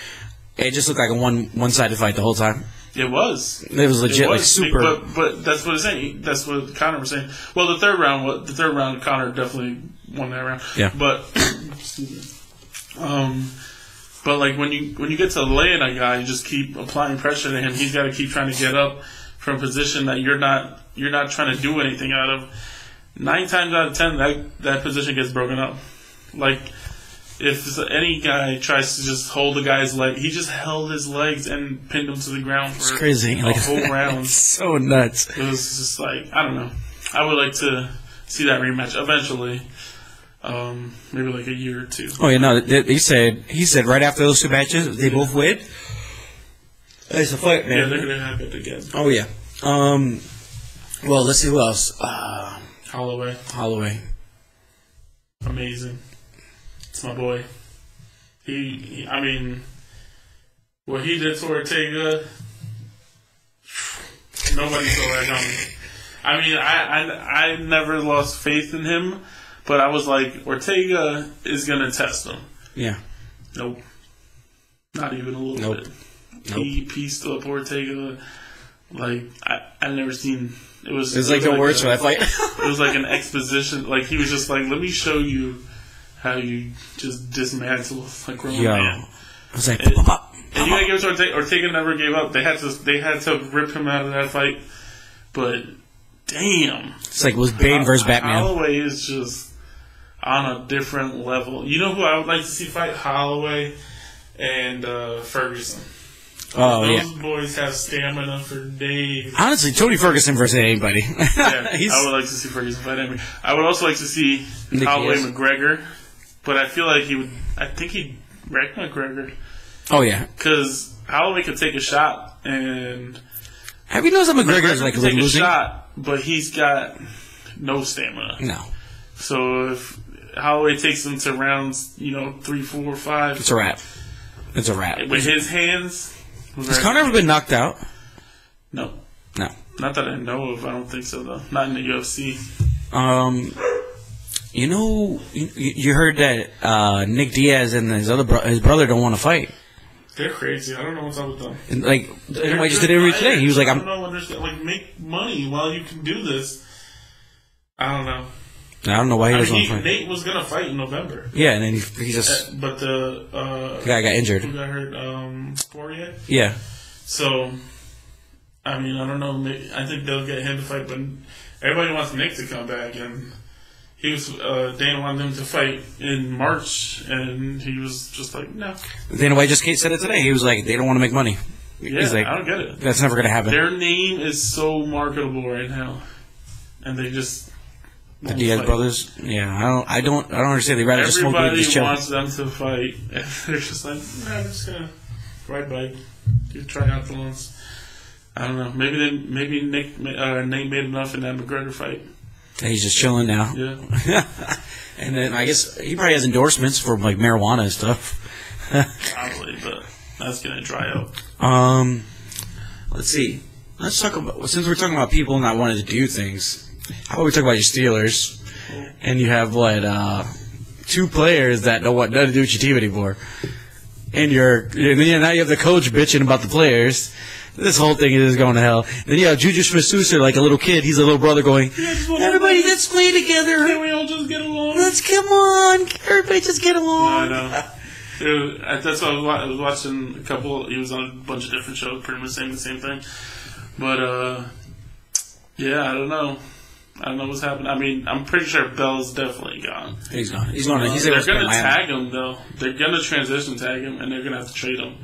it just looked like a one-sided fight the whole time. It was. It was legit, like super. But that's what it's saying. That's what Conor was saying. Well, the third round, Conor definitely won that round. Yeah. But, excuse me. But like when you get to laying a guy, you just keep applying pressure to him. He's got to keep trying to get up from a position that you're not trying to do anything out of. 9 times out of 10, that position gets broken up. Like, if any guy tries to just hold a guy's leg, he just held his legs and pinned him to the ground for a whole round. It's so nuts. It was just like, I don't know. I would like to see that rematch eventually. Maybe like a year or two. Oh yeah, no. He said right after those 2 matches, they both win. It's a fight, man. Yeah, they're gonna have it again. Oh yeah. Well, let's see who else. Holloway. Amazing. It's my boy. I mean, what he did to Ortega, nobody saw that coming. I mean, I never lost faith in him, but I was like, Ortega is going to test him. Yeah. Nope. Not even a little bit. Nope. He pieced up Ortega like I never seen. It was like the worst for that fight. It was like an exposition. Like he was just like, let me show you how you just dismantle a grown man. I was like, and you gotta give it to Ortega. Ortega never gave up. They had to rip him out of that fight. But damn, it's like it was Bane versus Batman. Holloway is just on a different level. You know who I would like to see fight? Holloway and Ferguson. Oh, those boys have stamina for days. Honestly, Tony Ferguson versus anybody. Yeah, I would like to see Ferguson fight anybody. I would also like to see Holloway McGregor, but I feel like I think he'd wreck McGregor. Oh, yeah. Because Holloway could take a shot, and... Have you noticed that McGregor is like losing? A shot, but he's got no stamina. No. So if Holloway takes him to rounds, 3, 4, 5... It's a wrap. It's a wrap. With his hands... Has Conor ever been knocked out? No. No. Not that I know of. I don't think so, though. Not in the UFC. You heard that Nick Diaz and his brother don't want to fight. They're crazy. I don't know what's up with them. And, like, I just did it today. He was like, I don't understand. Like, make money while you can do this. I don't know. I don't know why he doesn't want to fight. Nate was going to fight in November. Yeah, and then he just... But the guy got injured. Who got hurt? Poirier? Yeah. So, I mean, I don't know. I think they'll get him to fight, but everybody wants Nick to come back, and he was... Dana wanted him to fight in March, and he was just like, no. Dana White just said it today. He was like, they don't want to make money. Yeah, He's like, I don't get it. That's never going to happen. Their name is so marketable right now, and they just... The Diaz brothers, yeah, I don't understand. They rather just smoke weed and just chill. Everybody wants them to fight, and they're just like, nah, I'm just gonna ride bike, do triathlons. I don't know. Maybe Nate made enough in that McGregor fight. He's just chilling now. Yeah. And then I guess he probably has endorsements for like marijuana and stuff. Probably, but that's gonna dry up. Let's see. Let's talk about, since we're talking about people not wanting to do things. How about we talk about your Steelers? And you have, 2 players that don't want nothing to do with your team anymore. And now you have the coach bitching about the players. This whole thing is going to hell. Then you have Juju Smith-Schuster, like a little kid. He's a little brother going, everybody, let's play together. Can we all just get along? Let's come on. Everybody just get along. No, I know. That's why I was watching a couple. He was on a bunch of different shows, pretty much saying the same thing. But, yeah, I don't know. I don't know what's happening. I mean, I'm pretty sure Bell's definitely gone. He's gone. He's going. They're going to tag him, though. They're going to transition tag him, and they're going to have to trade him.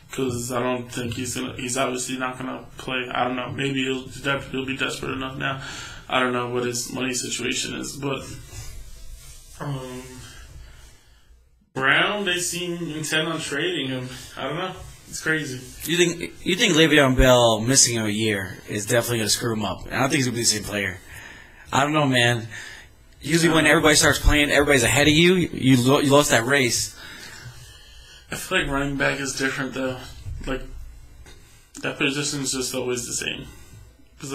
Because I don't think he's obviously not going to play. I don't know. Maybe he'll be desperate enough now. I don't know what his money situation is. But Brown, they seem intent on trading him. I don't know. It's crazy. You think Le'Veon Bell missing a year is definitely going to screw him up? I don't think he's going to be the same player. I don't know, man. Usually when everybody starts playing, everybody's ahead of you. You lost that race. I feel like running back is different, though. Like, that position is just always the same. It's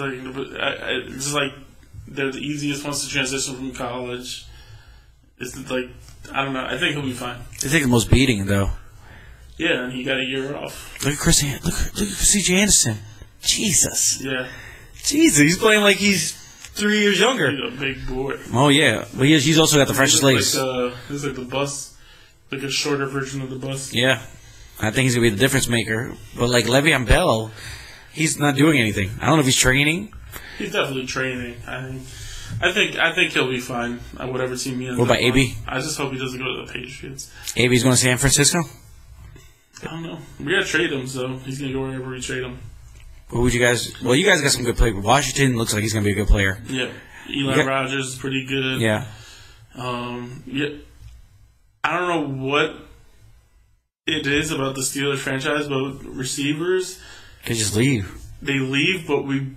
like they're the easiest ones to transition from college. It's like, I don't know. I think he'll be fine. They take the most beating, though. Yeah, and he got a year off. Look at look at C.J. Anderson. Jesus. Yeah. Jesus, he's playing like he's 3 years younger. He's a big boy. Oh, yeah. But he's also got the freshest legs. He's like the bus. Like a shorter version of the bus. Yeah. I think he's going to be the difference maker. But, like, Le'Veon Bell, he's not doing anything. I don't know if he's training. He's definitely training. I think he'll be fine at whatever team he ends up. What about AB? I just hope he doesn't go to the Patriots. AB's going to San Francisco? I don't know. We got to trade him, so he's going to go wherever we trade him. What would you guys... Well, you guys got some good players. Washington looks like he's going to be a good player. Yeah. Eli Rogers is pretty good. Yeah. Yeah. I don't know what it is about the Steelers franchise, but receivers... They just leave. They leave, but we...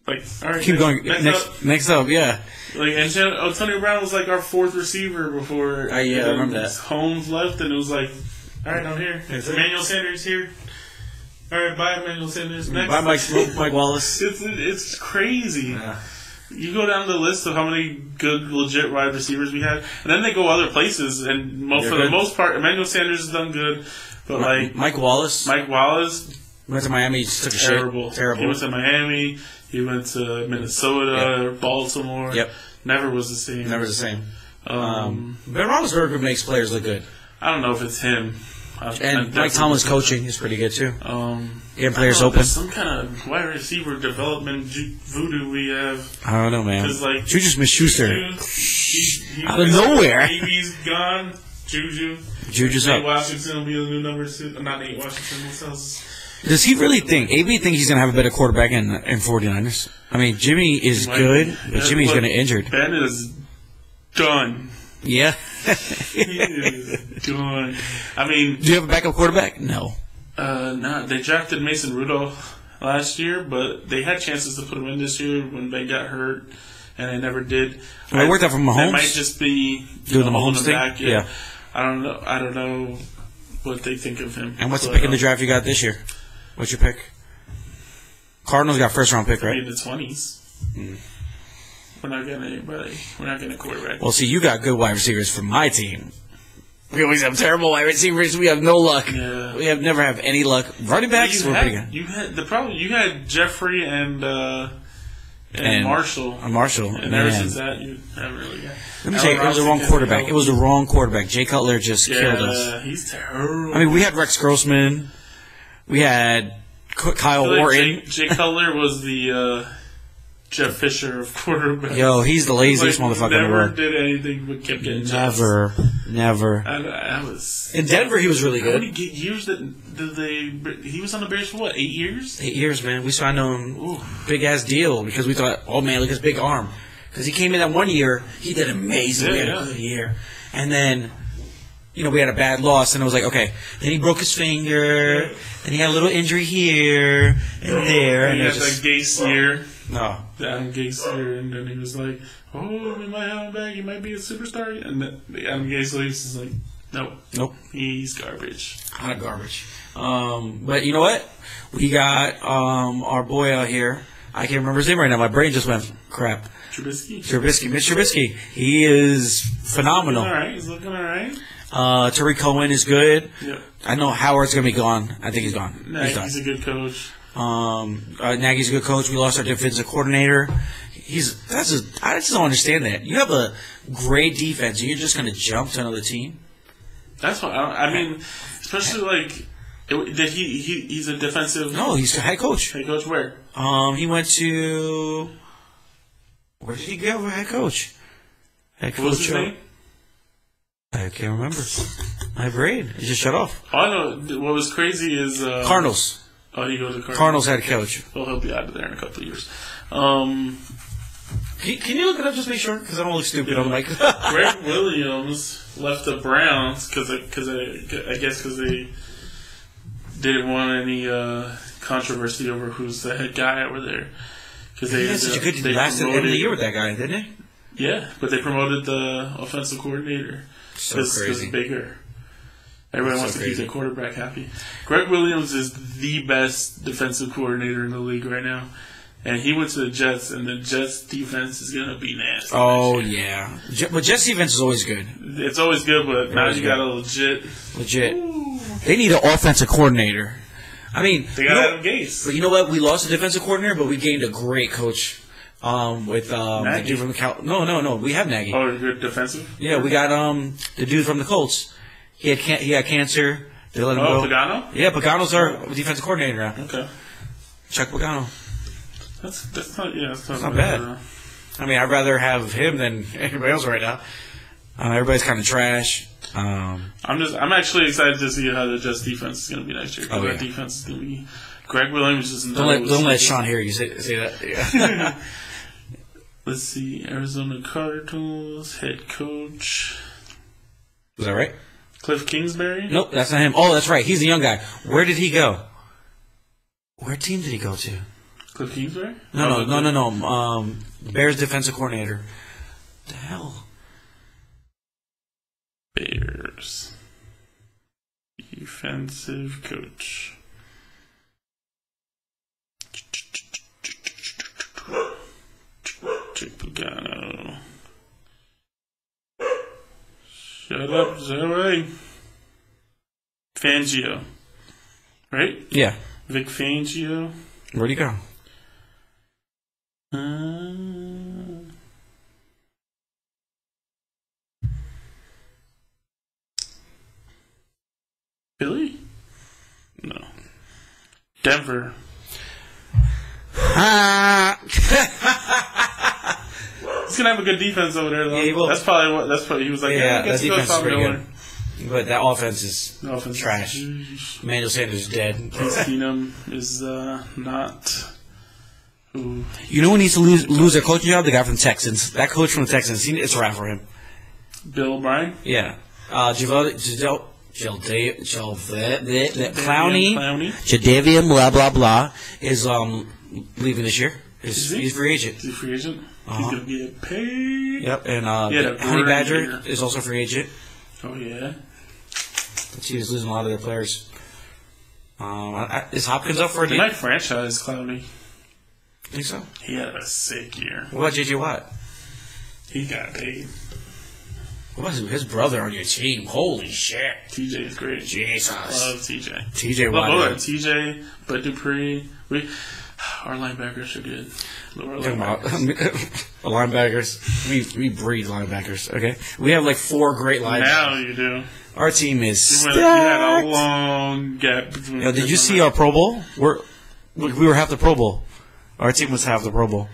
Like, all right, keep going. Next up, yeah. Like, and Antonio Brown was like our fourth receiver before. I remember that. Holmes left, and it was like, all right, I'm here. Emmanuel Sanders here. All right, bye, Emmanuel Sanders. Next. Bye, Mike Wallace. It's crazy. Yeah. You go down the list of how many good, legit wide receivers we had, and then they go other places, and for the most part, Emmanuel Sanders has done good, but like Mike Wallace went to Miami, just took a terrible. Shit. Terrible. He went to Miami. He went to Minnesota, Baltimore. Yep. Never was the same. Never the same. Ben Roethlisberger makes players look good. I don't know if it's him. And Mike Tomlin's coaching is pretty good too. Getting players open. open. Some kind of wide receiver development voodoo we have. I don't know, man. Like, Juju Smith-Schuster out of nowhere. AB's gone. Juju's up. Nate Washington will be the new number 2. Not Nate Washington. What else? Does he really think AB think he's gonna have a better quarterback in 49ers? I mean, Jimmy is good, but Jimmy's gonna injured. Ben is done. Yeah. He is done. I mean, do you have a backup quarterback? No. No. They drafted Mason Rudolph last year, but they had chances to put him in this year when they got hurt, and they never did. Well, it worked out for Mahomes. It might just be doing the Mahomes thing. Back. Yeah. I don't know what they think of him. And what's the pick in the draft you got this year? What's your pick? Cardinals got first round pick, right? In the 20s. We're not getting anybody. We're not getting a quarterback. Well, see, you got good wide receivers from my team. We always have terrible wide receivers. We have no luck. Yeah. We never have any luck. Running backs, we're pretty good. You had Jeffrey and Marshall. Marshall. And ever since that, you haven't really got. Let me say, it was the wrong quarterback. It was the wrong quarterback. Jay Cutler just killed us. Yeah, he's terrible. I mean, we had Rex Grossman. We had Kyle Orton. Jay Cutler was the Jeff Fisher of quarterback. Yo, he's the laziest motherfucker in the world. Never did anything but kept getting Never. I was in Denver. He was really good. How many years he was on the Bears for what? 8 years? 8 years, man. We signed him big ass deal because we thought, oh man, look at his big arm. Because he came in that 1 year, he did amazing. We had a good year, and then. We had a bad loss, and it was like, okay. Then he broke his finger, and he had a little injury here and there. And he had that Gase year. No. Adam Gase year, and then he was like, oh, we might have him back. He might be a superstar. And then Adam Gase leaves, is like, nope. He's garbage. Not garbage. But you know what? We got our boy out here. I can't remember his name right now. My brain just went crap. Mitch Trubisky. He is phenomenal. He's looking all right. Tariq Cohen is good. Yep. I know Howard's going to be gone. I think he's gone. He's a good coach. Nagy's a good coach. We lost our defensive coordinator. I just don't understand that. You have a great defense, and you're just going to jump to another team? That's what I mean. Especially like, he's a defensive. No, he's a head coach. Head coach where? He went to. Where did he go for head coach? Head coach. What was his name? I can't remember. My brain. It just shut off. All I know, what was crazy is Cardinals. Oh, he goes to Cardinals. Cardinals head coach. Well, he'll be out of there in a couple of years. Can you look it up just to be sure? Because I don't look stupid on the mic. Greg Williams left the Browns because they didn't want any controversy over who's the head guy over there. Because he had such a good last end of the year with that guy, didn't he? Yeah, but they promoted the offensive coordinator. So crazy. It's bigger. Everyone wants to keep their quarterback happy. Greg Williams is the best defensive coordinator in the league right now. And he went to the Jets, and the Jets' defense is going to be nasty. Oh, yeah. But Jets' defense is always good. It's always good, but now you got a legit. Ooh. They need an offensive coordinator. I mean, they got Adam Gase. But you know what? We lost a defensive coordinator, but we gained a great coach. With the dude from the No. We have Nagy. Oh, good defensive. Yeah, we got the dude from the Colts. He had cancer. They let him go. Pagano? Yeah, Pagano's our defensive coordinator now. Okay. Chuck Pagano. That's not bad. I mean, I'd rather have him than anybody else right now. Everybody's kind of trash. I'm actually excited to see how the Jets defense is going to be next year. Because that defense is going to be. Greg Williams is don't let Sean hear you say that. Yeah. Let's see, Arizona Cardinals head coach. Was that right? Cliff Kingsbury? Nope, that's not him. Oh, that's right. He's the young guy. Where did he go? What team did he go to? Cliff Kingsbury? No. Bears defensive coordinator. The hell? Bears defensive coach. Pagano. Shut up, Zoe. Fangio. Right? Yeah. Vic Fangio. Where'd he go? Philly? No. Denver. He's gonna have a good defense over there, though. Yeah, he will. That's probably he was like, yeah, that defense is pretty good. But that offense is trash. Emmanuel Sanders is dead. Keenum is not. Who? You know who needs to lose their coaching job? The guy from the Texans. That coach from the Texans. It's a wrap for him. Bill O'Brien? Yeah. Clowney, Jadavian, blah, blah, blah, is leaving this year. He's free agent. He's a free agent? He's going to get paid. Yep, and Honey Badger is also free agent. Oh, yeah? The team's losing a lot of their players. Is Hopkins up for a deal? They might franchise Clowney. Think so? He had a sick year. What about J.J. Watt? He got paid. What was his brother on your team? Holy shit. TJ is great. Jesus. Love TJ. TJ Watt. TJ, Bud Dupree. Our linebackers are good. Linebackers. We breed linebackers, okay? We have like 4 great linebackers. Now you do. Our team is You had a long gap between. Did you see our Pro Bowl? We were half the Pro Bowl. Our team was half the Pro Bowl.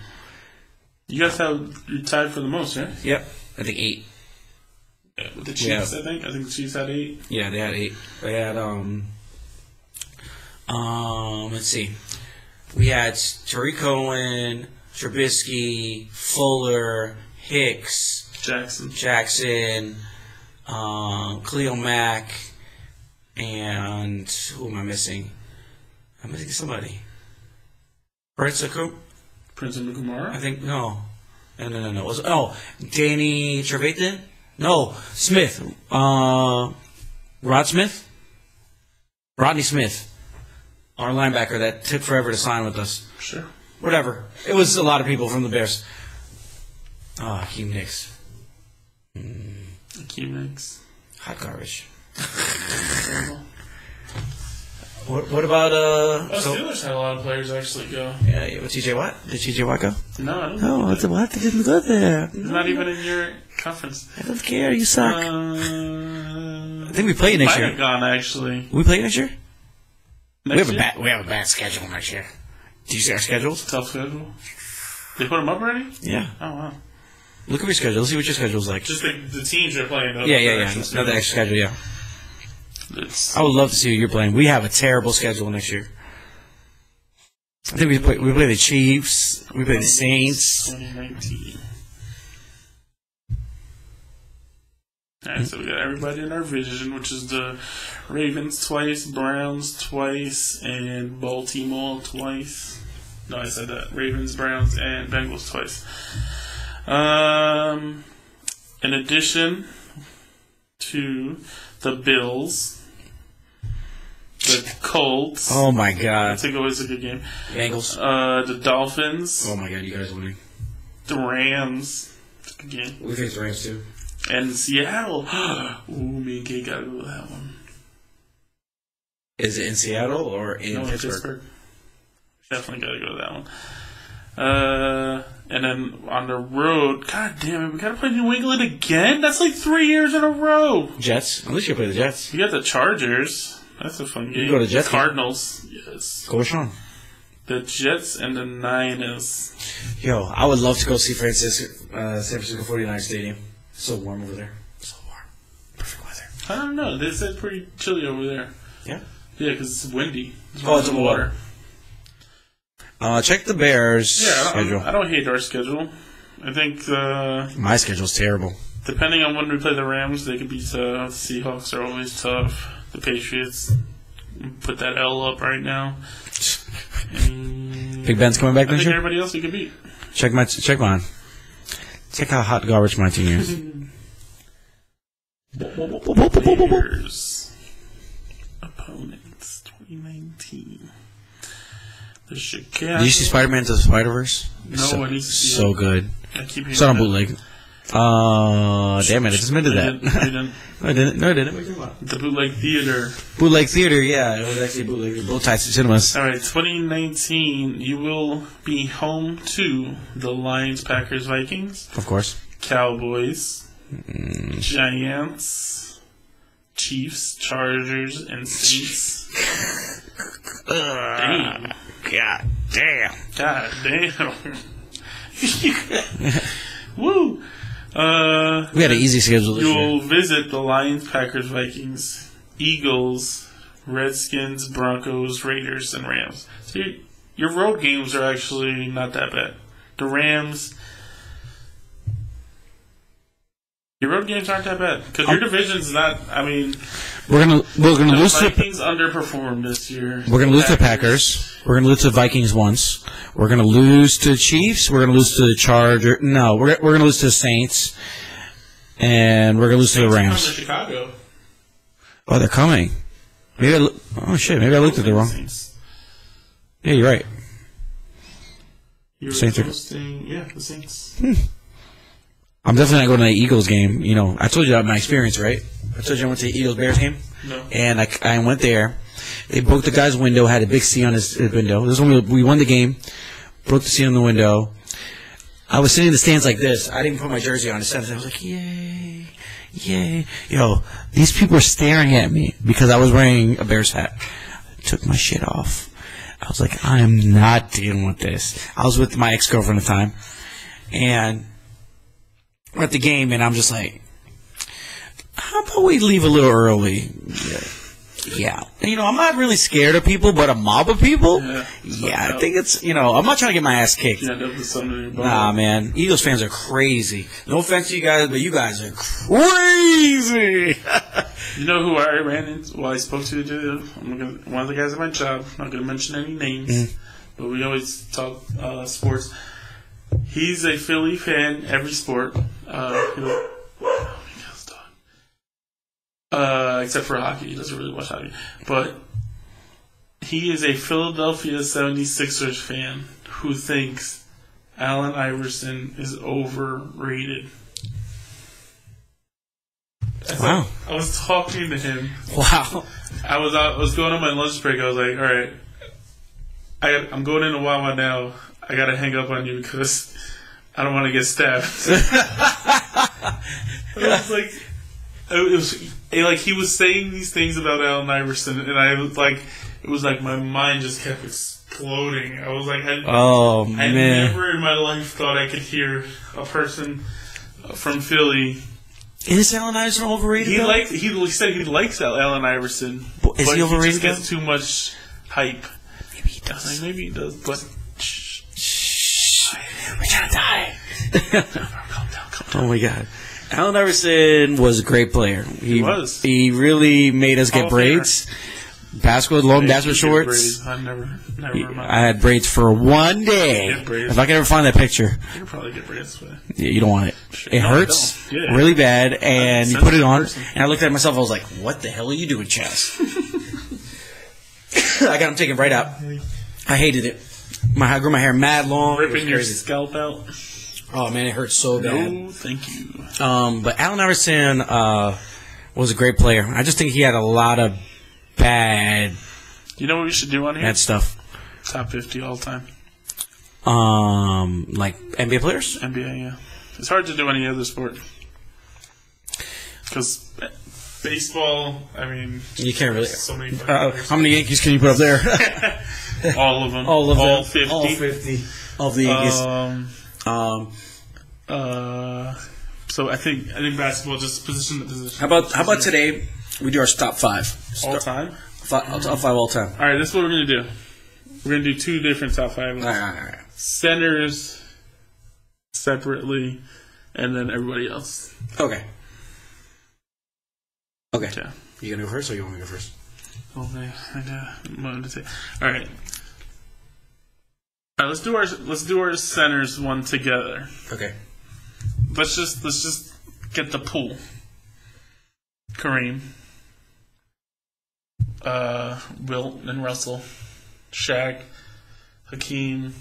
You guys you're tied for the most, right? Yep. I think 8. Yeah, with the Chiefs, I think the Chiefs had 8. Yeah, they had 8. They had let's see. We had Tariq Cohen, Trubisky, Fuller, Hicks, Jackson, Khalil Mack, and who am I missing? I'm missing somebody. Prince Amukamara? I think no. Danny Trevathan? No, Smith. Rodney Smith. Our linebacker that took forever to sign with us. Sure. Whatever. It was a lot of people from the Bears. Hakeem Nicks. Hakeem Nicks. Hot garbage. What about Steelers had a lot of players actually go. Yeah, with TJ Watt? Did TJ Watt go? No, I don't No, it's a Watt that didn't go there. He's not even in your conference. I don't care. You suck. I think we play next year. Might have gone actually. We play next year. We have a bad schedule next year. Do you see our schedules? Tough schedule. They put them up already? Yeah. Oh wow. Look at your schedule. Let's see what your schedule's like. Just the teams you're playing. Yeah. Not the extra schedule. Yeah. I would love to see who you're playing. We have a terrible schedule next year. I think we play the Chiefs. We play the Saints. 2019. Alright, so we got everybody in our division, which is the Ravens twice, Browns twice, and Baltimore twice. No, I said that. Ravens, Browns, and Bengals twice. In addition to the Bills, the Colts. Oh my God! I think it was a good game. Bengals. The Dolphins. Oh my God! You guys are winning. The Rams. It's a good game. We face the Rams too. And Seattle. Ooh, me and Kate gotta go with that one. Is it in Seattle or in Pittsburgh? Definitely gotta go with that one. And then on the road, God damn it, we gotta play New England again? That's like 3 years in a row. Jets? At least you play the Jets. You got the Chargers. That's a fun game. You go to Jets. Cardinals. Yes. Go with Sean. The Jets and the Niners. Yo, I would love to go see San Francisco 49ers Stadium. It's so warm over there. So warm. Perfect weather. I don't know. They said pretty chilly over there. Yeah? Yeah, because it's windy. It's in the water. Check the Bears schedule. I don't hate our schedule. I think my schedule's terrible. Depending on when we play the Rams, they could be tough. The Seahawks are always tough. The Patriots put that L up right now. Big Ben's coming back next year? Everybody else we can beat. Check mine. Check how hot garbage my team is. Lakers. Opponents 2019. The Chicago. Did you see Spider-Man Into the Spider-Verse? No, I need to see so it. good. I keep it's on bootleg. Damn it! I just meant that. I didn't. No, I didn't. What are you talking about? The bootleg theater. Bootleg theater, yeah. It was actually bootleg. Both types of cinemas. All right, 2019. You will be home to the Lions, Packers, Vikings. Of course. Cowboys, Giants, Chiefs, Chargers, and Saints. Damn. God damn. God damn. Woo. We had an easy schedule this year. You'll visit the Lions, Packers, Vikings, Eagles, Redskins, Broncos, Raiders, and Rams. So your road games are actually not that bad. The Rams... Your road games aren't that bad because your division's not. I mean, we're gonna lose. The Vikings underperformed this year. We're gonna lose to the Packers. We're gonna lose to the Vikings once. We're gonna lose to the Chiefs. We're gonna lose to the Chargers. No, we're gonna lose to the Saints, and we're gonna lose to the Rams. To Chicago. Oh, they're coming. Maybe I looked at it wrong. Yeah, you're right. Saints are hosting. Yeah, the Saints. I'm definitely not going to the Eagles game. You know, I told you about my experience, right? I told you I went to the Eagles-Bears game. No. And I went there. They broke the guy's window, had a big C on his window. This is when we won the game. Broke the C on the window. I was sitting in the stands like this. I didn't put my jersey on. I was like, yay, yay. Yo, these people were staring at me because I was wearing a Bears hat. I took my shit off. I was like, I am not dealing with this. I was with my ex-girlfriend at the time. And we're at the game, and I'm just like, how about we leave a little early? Yeah. You know, I'm not really scared of people, but a mob of people? Yeah, I think it's, you know, I'm not trying to get my ass kicked. Nah, man. Eagles fans are crazy. No offense to you guys, but you guys are crazy. You know who I ran into? Well, I spoke to one of the guys at my job. I'm not going to mention any names, but we always talk sports. He's a Philly fan, every sport. Except for hockey. He doesn't really watch hockey. But he is a Philadelphia 76ers fan who thinks Allen Iverson is overrated. Wow. I was talking to him. Wow. I was going on my lunch break. I was like, all right, I'm going into Wawa now. I got to hang up on you because I don't want to get stabbed. It was like he was saying these things about Allen Iverson, and I was like, it was like my mind just kept exploding. I was like, I never in my life thought I could hear a person from Philly. Is Allen Iverson overrated? He said he likes Allen Iverson. Is he overrated? He just gets too much hype. Maybe he does. I was like, maybe he does, but shh. We're gonna die. Calm down. Oh my God. Allen Iverson was a great player. He was. He really made us get braids. Long basketball shorts. I never I had braids for one day. If I can ever find that picture. You could probably get braids. Yeah, you don't want it. It hurts really bad, and you put it on, and I looked at myself, I was like, what the hell are you doing, Chaz? I got them taken right out. I hated it. I grew my hair mad long. Ripping your scalp out. Oh, man, it hurts so bad. No, thank you. But Allen Iverson was a great player. I just think he had a lot of bad... You know what we should do on here? Bad stuff. Top 50 all time. Like NBA players? NBA, yeah. It's hard to do any other sport. Because baseball, I mean... You can't really... So many how many Yankees can you put up there? All of them. All 50. All 50 of the Yankees. So I think basketball just position to position. How about today we do our top 5 all time? Top 5 all time. All right, this is what we're gonna do. We're gonna do 2 different top 5. All right. Centers separately, and then everybody else. Okay. Yeah. You gonna go first, or you want me to go first? Okay. I wanted to say. All right. All right. Let's do our centers one together. Okay. Let's just get the pool. Kareem, Wilt and Russell, Shaq, Hakeem.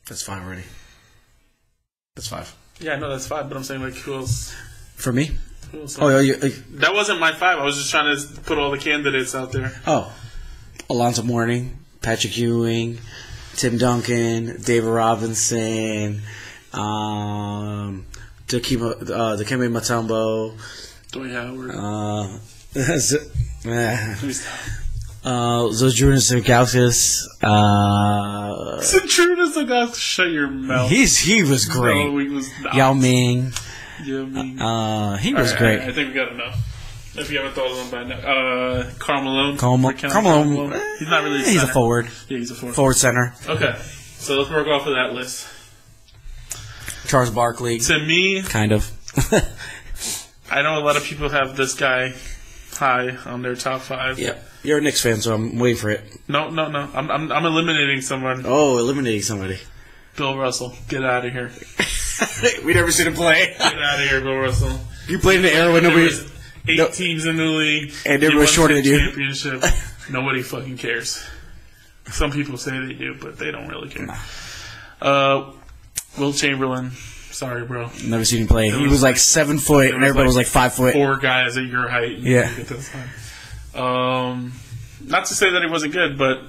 That's 5 already. That's 5. Yeah, I know that's 5, but I'm saying like who else? For me? Who else? Oh, yeah. That wasn't my 5. I was just trying to put all the candidates out there. Oh, Alonzo Mourning, Patrick Ewing, Tim Duncan, David Robinson, Dikembe Mutombo, Dwight Howard. Zydrunas Ilgauskas. Zydrunas Ilgauskas, shut your mouth. He was great. No, he was not. Yao Ming. He was great. I think we got enough. If you haven't thought of them by now. Karl Malone. Karl Malone. He's not really a center. He's a forward. Yeah, he's a forward. Forward center. Okay. So let's work off of that list. Charles Barkley. To me, kind of. I know a lot of people have this guy high on their top 5. Yeah. You're a Knicks fan, so I'm waiting for it. No. I'm eliminating someone. Oh, eliminating somebody. Bill Russell. Get out of here. We never seen him play. Get out of here, Bill Russell. You played in the era when nobody... 8 teams in the league. And everyone shorter than you. Championship. Nobody fucking cares. Some people say they do, but they don't really care. Will Chamberlain. Sorry, bro. Never seen him play. He was like 7 foot, and everybody was like 5 foot. 4 guys at your height. Yeah. Not to say that he wasn't good, but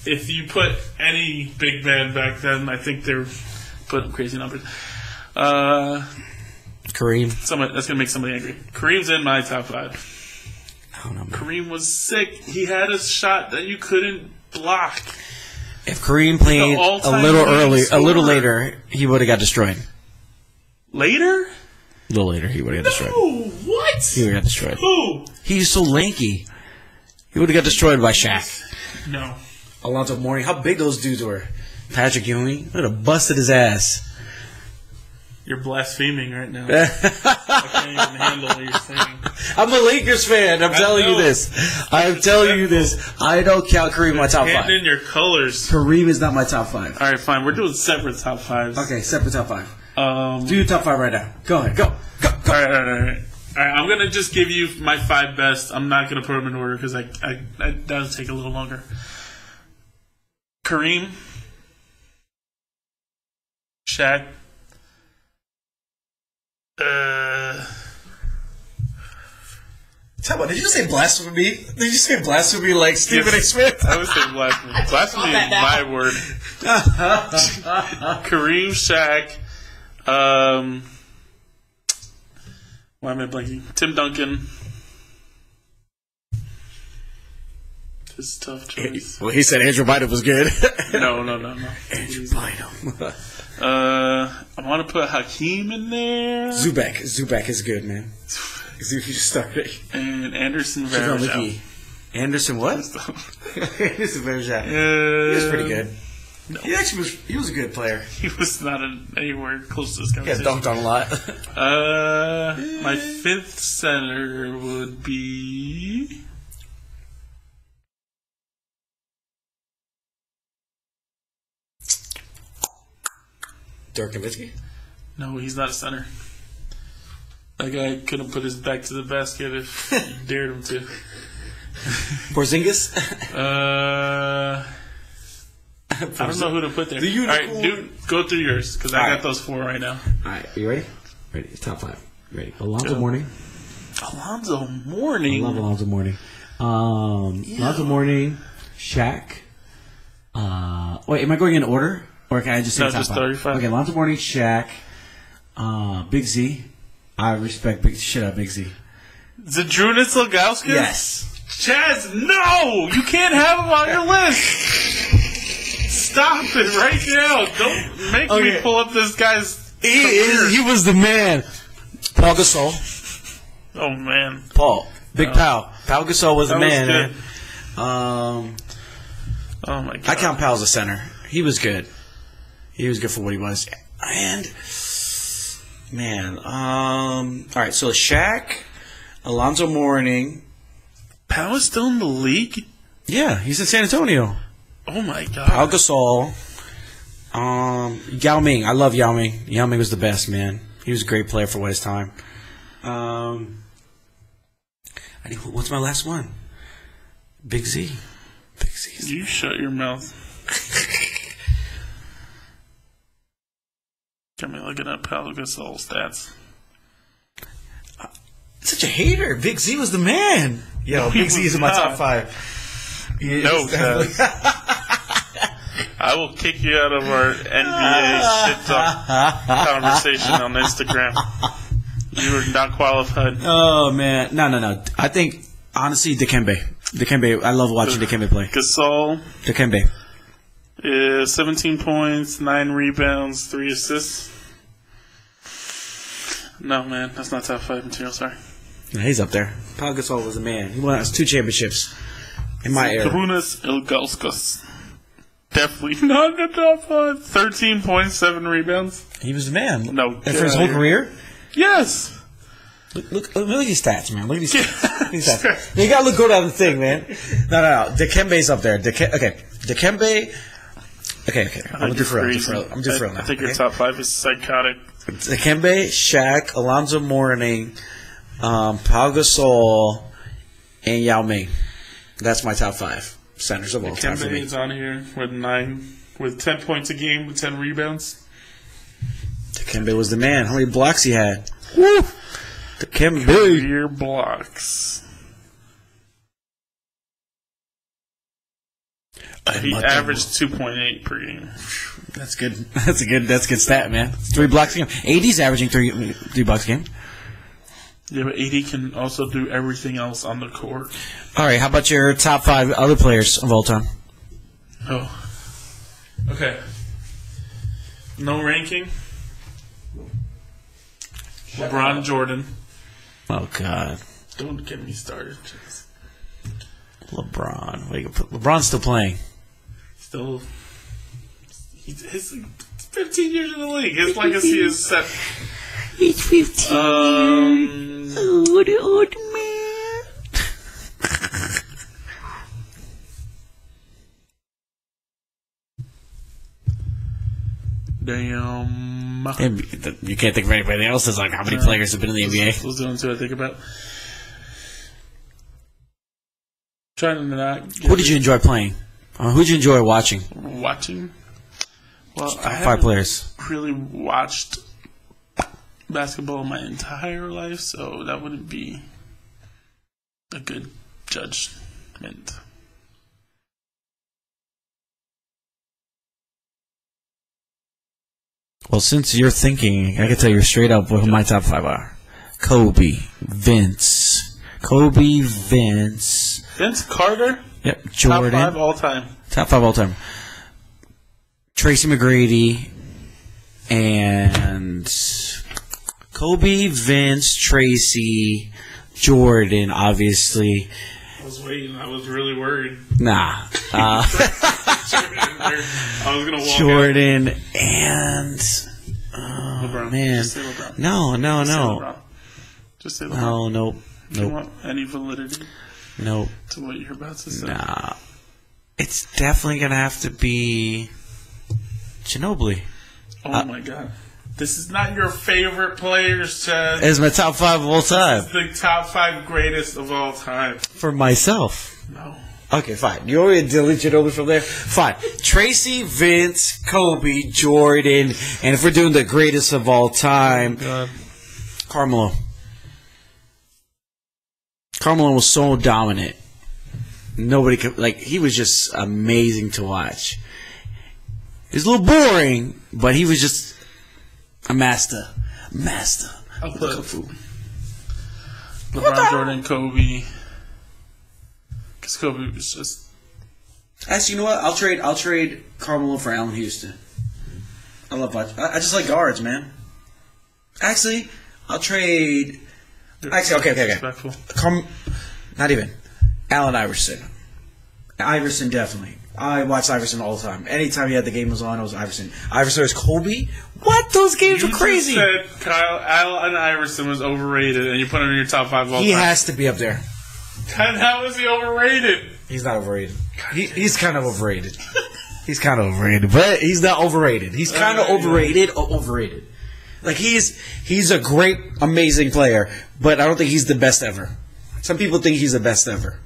if you put any big man back then, I think they're putting crazy numbers. Kareem. That's going to make somebody angry. Kareem's in my top 5. I don't know. Kareem was sick. He had a shot that you couldn't block. If Kareem played a little later, he would have got destroyed. Later? A little later, he would have got destroyed. What? He would have got destroyed. Who? He's so lanky. He would have got destroyed by Shaq. No. Alonzo Mourning. How big those dudes were. Patrick Ewing would have busted his ass. You're blaspheming right now. I can't even handle what you're saying. I'm a Lakers fan. I'm telling you this. I'm telling you this. I don't count Kareem in my top 5. Hand in your colors. Kareem is not my top 5. All right, fine. We're doing separate top 5s. Okay, separate top 5. Do your top 5 right now. Go ahead. Go. All right. I'm going to just give you my 5 best. I'm not going to put them in order because that does take a little longer. Kareem. Shaq. Tell me, did you say blasphemy? Did you say blasphemy like Stephen A. Smith? I would say blasphemy. Blasphemy is my word. Kareem, Shaq, why am I blanking? Tim Duncan. This is a tough choice. Well, he said Andrew Bynum was good. No. Andrew Bynum. I want to put Hakeem in there. Zubac is good, man. You started. And Anderson Varejao. Anderson what? Anderson Varejao. He was pretty good. No. He was a good player. He was not anywhere close to this conversation. He got dunked on a lot. My fifth center would be... Dirk Nowitzki? No, he's not a center. That guy couldn't put his back to the basket if you dared him to. Porzingis? I don't know who to put there. All right, dude, go through yours because I got those 4 right now. All right, you ready? Ready. Top 5. Ready. Alonzo Mourning. Alonzo Mourning. I love Alonzo Mourning. Alonzo Mourning, Shaq. Wait, am I going in order? Or can I just say top just 5? 35. Okay, Alonzo Mourning, Shaq, Big Z. I respect shit out of Big Z. Zadrunas Ilgauskas? Yes. Chaz, no! You can't have him on your list! Stop it right now! Don't make me pull up this guy's career. He was the man. Paul Gasol. Oh, man. Big Pal. Pal Gasol was the man. Good. Oh, my God. I count Pal as a center. He was good. He was good for what he was. And, man, all right, so Shaq, Alonzo Mourning. Pal is still in the league? Yeah, he's in San Antonio. Oh, my God. Pal Gasol. Yao Ming. I love Yao Ming. Yao Ming was the best, man. He was a great player for his time. What's my last one? Big Z. Big Z. You shut your mouth. Got me looking at Pal Gasol stats. Such a hater. Big Z was the man. Yo, Big Z is in my top 5. No, I will kick you out of our NBA shit talk conversation on Instagram. You are not qualified. Oh, man. No. I think, honestly, Dikembe. I love watching Dikembe play. Gasol. Dikembe. 17 points, 9 rebounds, 3 assists. No, man. That's not top 5 material. Sorry. Yeah, he's up there. Pau Gasol was the man. He won us 2 championships in my era. Zadrunas Ilgauskas. Definitely not in the top 5. 13 points, 7 rebounds. He was the man. No. And for his whole career? Yes. Look at these stats, man. Look at these stats. You gotta look good on the thing, man. No. Dikembe's up there. Dikembe. Okay. I'm just for real now. I think your top 5 is psychotic. Dikembe, Shaq, Alonzo Mourning, Pau Gasol, and Yao Ming. That's my top 5 centers of all time for me. Dikembe is on here with 10 points a game with 10 rebounds. Dikembe was the man. How many blocks he had? Woo! Dikembe. Career blocks. He averaged 2.8 per game. That's good. That's a good stat, man. 3 blocks a game. AD's averaging 3 blocks a game. Yeah, but AD can also do everything else on the court. All right, how about your top 5 other players of all time? Oh. Okay. No ranking. LeBron, Jordan. Oh, God. Don't get me started. LeBron. LeBron's still playing. He's 15 years in the league. His legacy is set. He's 15. Oh, the old man. Damn. You can't think of anybody else. There's like how many players have been in the NBA? Those are the ones who I think about. Trying to not. Who did you enjoy playing? Who did you enjoy watching? Watching? Well, I haven't 5 players. really watched basketball my entire life, so that wouldn't be a good judgment. Well, since you're thinking, I can tell you straight up what my top 5 are. Kobe, Vince, Vince Carter. Yep, Jordan. Top 5 all time. Top 5 all time. Tracy McGrady and Kobe, Vince, Tracy, Jordan, obviously. I was waiting. I was really worried. Nah. I was gonna walk Jordan and LeBron. man, Just say LeBron. no. Just say LeBron. Nope. Do you want any validity Nope. to what you're about to say? Nah. It's definitely gonna have to be Ginobili. Oh my God. This is not your favorite players, Chad. It's my top 5 of all time. This is the top 5 greatest of all time. For myself. No. Okay, fine. You already delete Ginobili from there? Fine. Tracy, Vince, Kobe, Jordan, and if we're doing the greatest of all time, Carmelo. Carmelo was so dominant. Nobody could, he was just amazing to watch. He was a little boring, but he was just a master. I'll put LeBron, Jordan, Kobe. Because Kobe was just... Actually, you know what? I'll trade Carmelo for Allen Houston. I love watching. I just like guards, man. Actually, I'll trade... Actually, okay. Respectful. Not even. Allen Iverson. Iverson, definitely. I watched Iverson all the time. Anytime he had the game was on, it was Iverson. Iverson was Kobe. What? Those games were crazy. You said Allen Iverson was overrated, and you put him in your top 5 of all time. He has to be up there. How is he overrated? He's not overrated. He's kind of overrated. He's kind of overrated, but he's not overrated. He's kind of overrated or overrated. He's a great, amazing player, but I don't think he's the best ever. Some people think he's the best ever.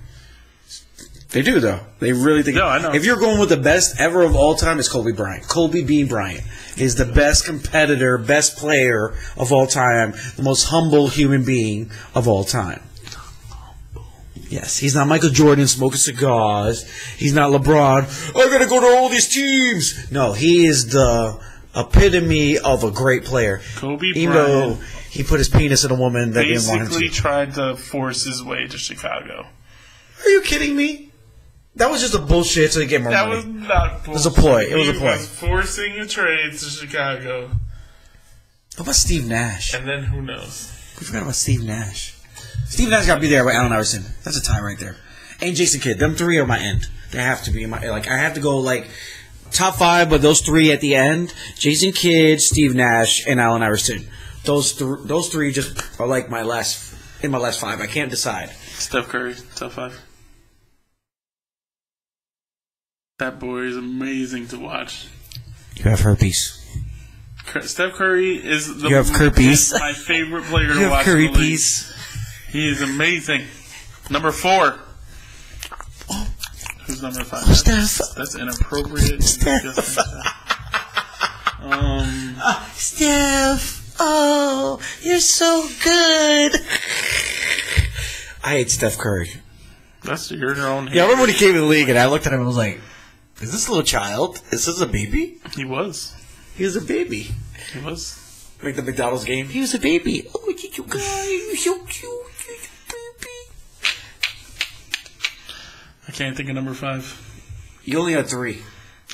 They do, though. They really think. No, I know. If you're going with the best ever of all time, it's Kobe Bryant. Kobe Bean Bryant is the best competitor, best player of all time, the most humble human being of all time. Yes, he's not Michael Jordan smoking cigars. He's not LeBron. I'm going to go to all these teams. No, he is the epitome of a great player. Kobe Even Bryant. though he put his penis in a woman that didn't want him to. Basically tried to force his way to Chicago. Are you kidding me? That was just a bullshit so they get more money. That was not bullshit. It was a ploy. It was a ploy. He was forcing a trade to Chicago. What about Steve Nash? And then who knows? We forgot about Steve Nash. Steve Nash got to be there with Allen Iverson. That's a tie right there. And Jason Kidd. Them 3 are my end. They have to be in my... I have to go, top 5, but those 3 at the end. Jason Kidd, Steve Nash, and Allen Iverson. Those 3 just are my last 5. I can't decide. Steph Curry, top 5. That boy is amazing to watch. You have herpes. Steph Curry is my favorite player to watch. You have herpes. He is amazing. Number 4. Who's number 5? Steph. That's inappropriate. Steph. Steph. Oh, you're so good. I hate Steph Curry. That's your own. Yeah, I remember when he came to the league and I looked at him and was like, is this a little child? Is this a baby? He was. He was a baby. He was. Like the McDonald's game. He was a baby. Oh, look at you guys. You're so cute. You're a baby. I can't think of number 5. You only had 3.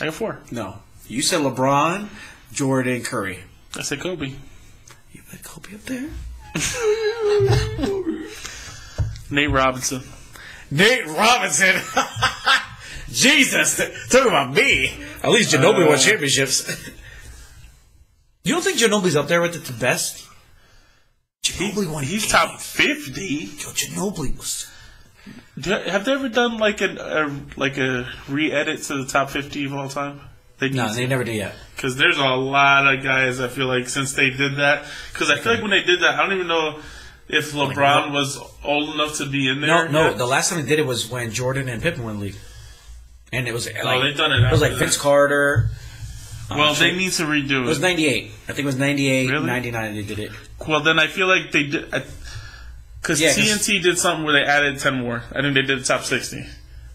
I got 4. No. You said LeBron, Jordan, Curry. I said Kobe. You put Kobe up there? Nate Robinson. Nate Robinson. Jesus. Talk about me. At least Ginobili won championships. You don't think Ginobili's up there with the best? Ginobili won. He's top 50. Yo, Ginobili was... Have they ever done a re-edit to the top 50 of all time? No, they never did yet. Because there's a lot of guys, I feel like, since they did that. Because I feel like when they did that, I don't even know if LeBron was old enough to be in there. No. The last time they did it was when Jordan and Pippen won the league. And it was they've done it. It was Vince Carter. Well, they need to redo it. It was 98. I think it was 98, Really? 99 they did it. Well, then I feel like they did. Because TNT did something where they added 10 more. I think they did the top 60.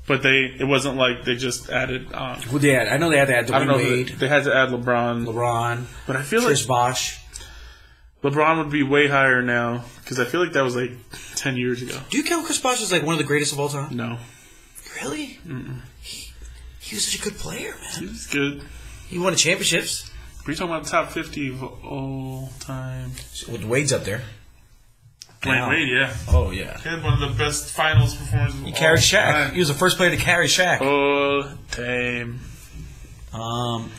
But it wasn't like they just added on. Who they had? I know they had to add Dwayne Wade. They had to add LeBron. But I feel Chris like Bosh. LeBron would be way higher now. Because I feel like that was like 10 years ago. Do you count Chris Bosh as like one of the greatest of all time? No. Really? He was such a good player, man. He was good. He won the championships. We're talking about the top 50 of all time. Well, Wade's up there. Dwayne Wade, yeah. Oh, yeah. He had one of the best finals performances of all time. He carried Shaq. He was the first player to carry Shaq. Oh, damn.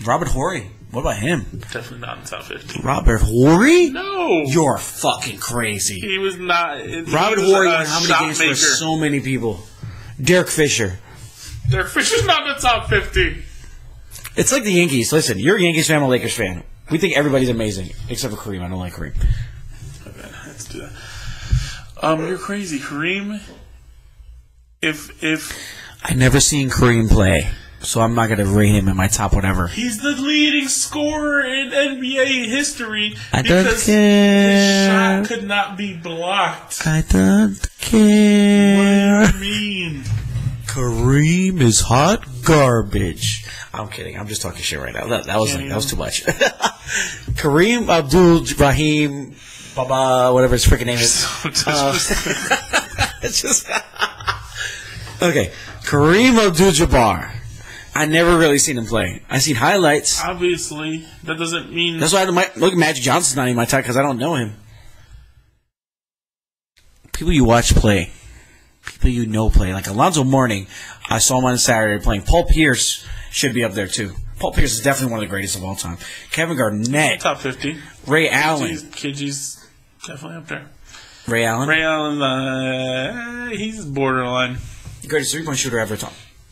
Robert Horry. What about him? Definitely not in the top 50. Robert Horry? No. You're fucking crazy. He was not. Robert Horry won how many games for so many people? Derek Fisher. Derek Fisher's not in the top 50. It's like the Yankees. Listen, you're a Yankees fan, I'm a Lakers fan. We think everybody's amazing, except for Kareem. I don't like Kareem. Okay, let's do that. You're crazy, Kareem. If I never seen Kareem play, so I'm not gonna rate him in my top whatever. He's the leading scorer in NBA history because his shot could not be blocked. I don't care. What do you mean? Kareem is hot garbage. I'm kidding. I'm just talking shit right now. That was too much. Kareem Abdul-Rahim Baba, whatever his freaking name is. It's just okay. Kareem Abdul-Jabbar. I never really seen him play. I seen highlights. Obviously, that doesn't mean. That's why look at Magic Johnson's not in my type because I don't know him. People you watch play. People you know play. Like Alonzo Mourning, I saw him on Saturday playing. Paul Pierce should be up there too. Paul Pierce is definitely one of the greatest of all time. Kevin Garnett. Top 50. Ray Allen. Kidgey's definitely up there. Ray Allen? Ray Allen, he's borderline. The greatest three-point shooter ever.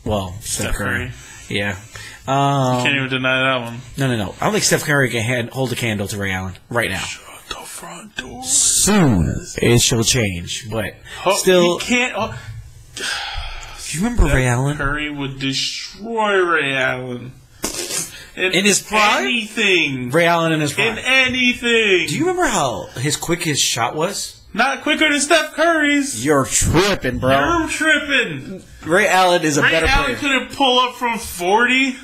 Well, Steph Curry. Yeah. You can't even deny that one. No. I don't think Steph Curry can hold a candle to Ray Allen right now. Shut the front door. Soon it shall change, but still. He can't. Do you remember Ray Allen? Curry would destroy Ray Allen. In his prime? Anything. Ray Allen in his prime. In anything. Do you remember how his quickest shot was? Not quicker than Steph Curry's. You're tripping, bro. You're tripping. Ray Allen is a better player. Ray Allen couldn't pull up from 40.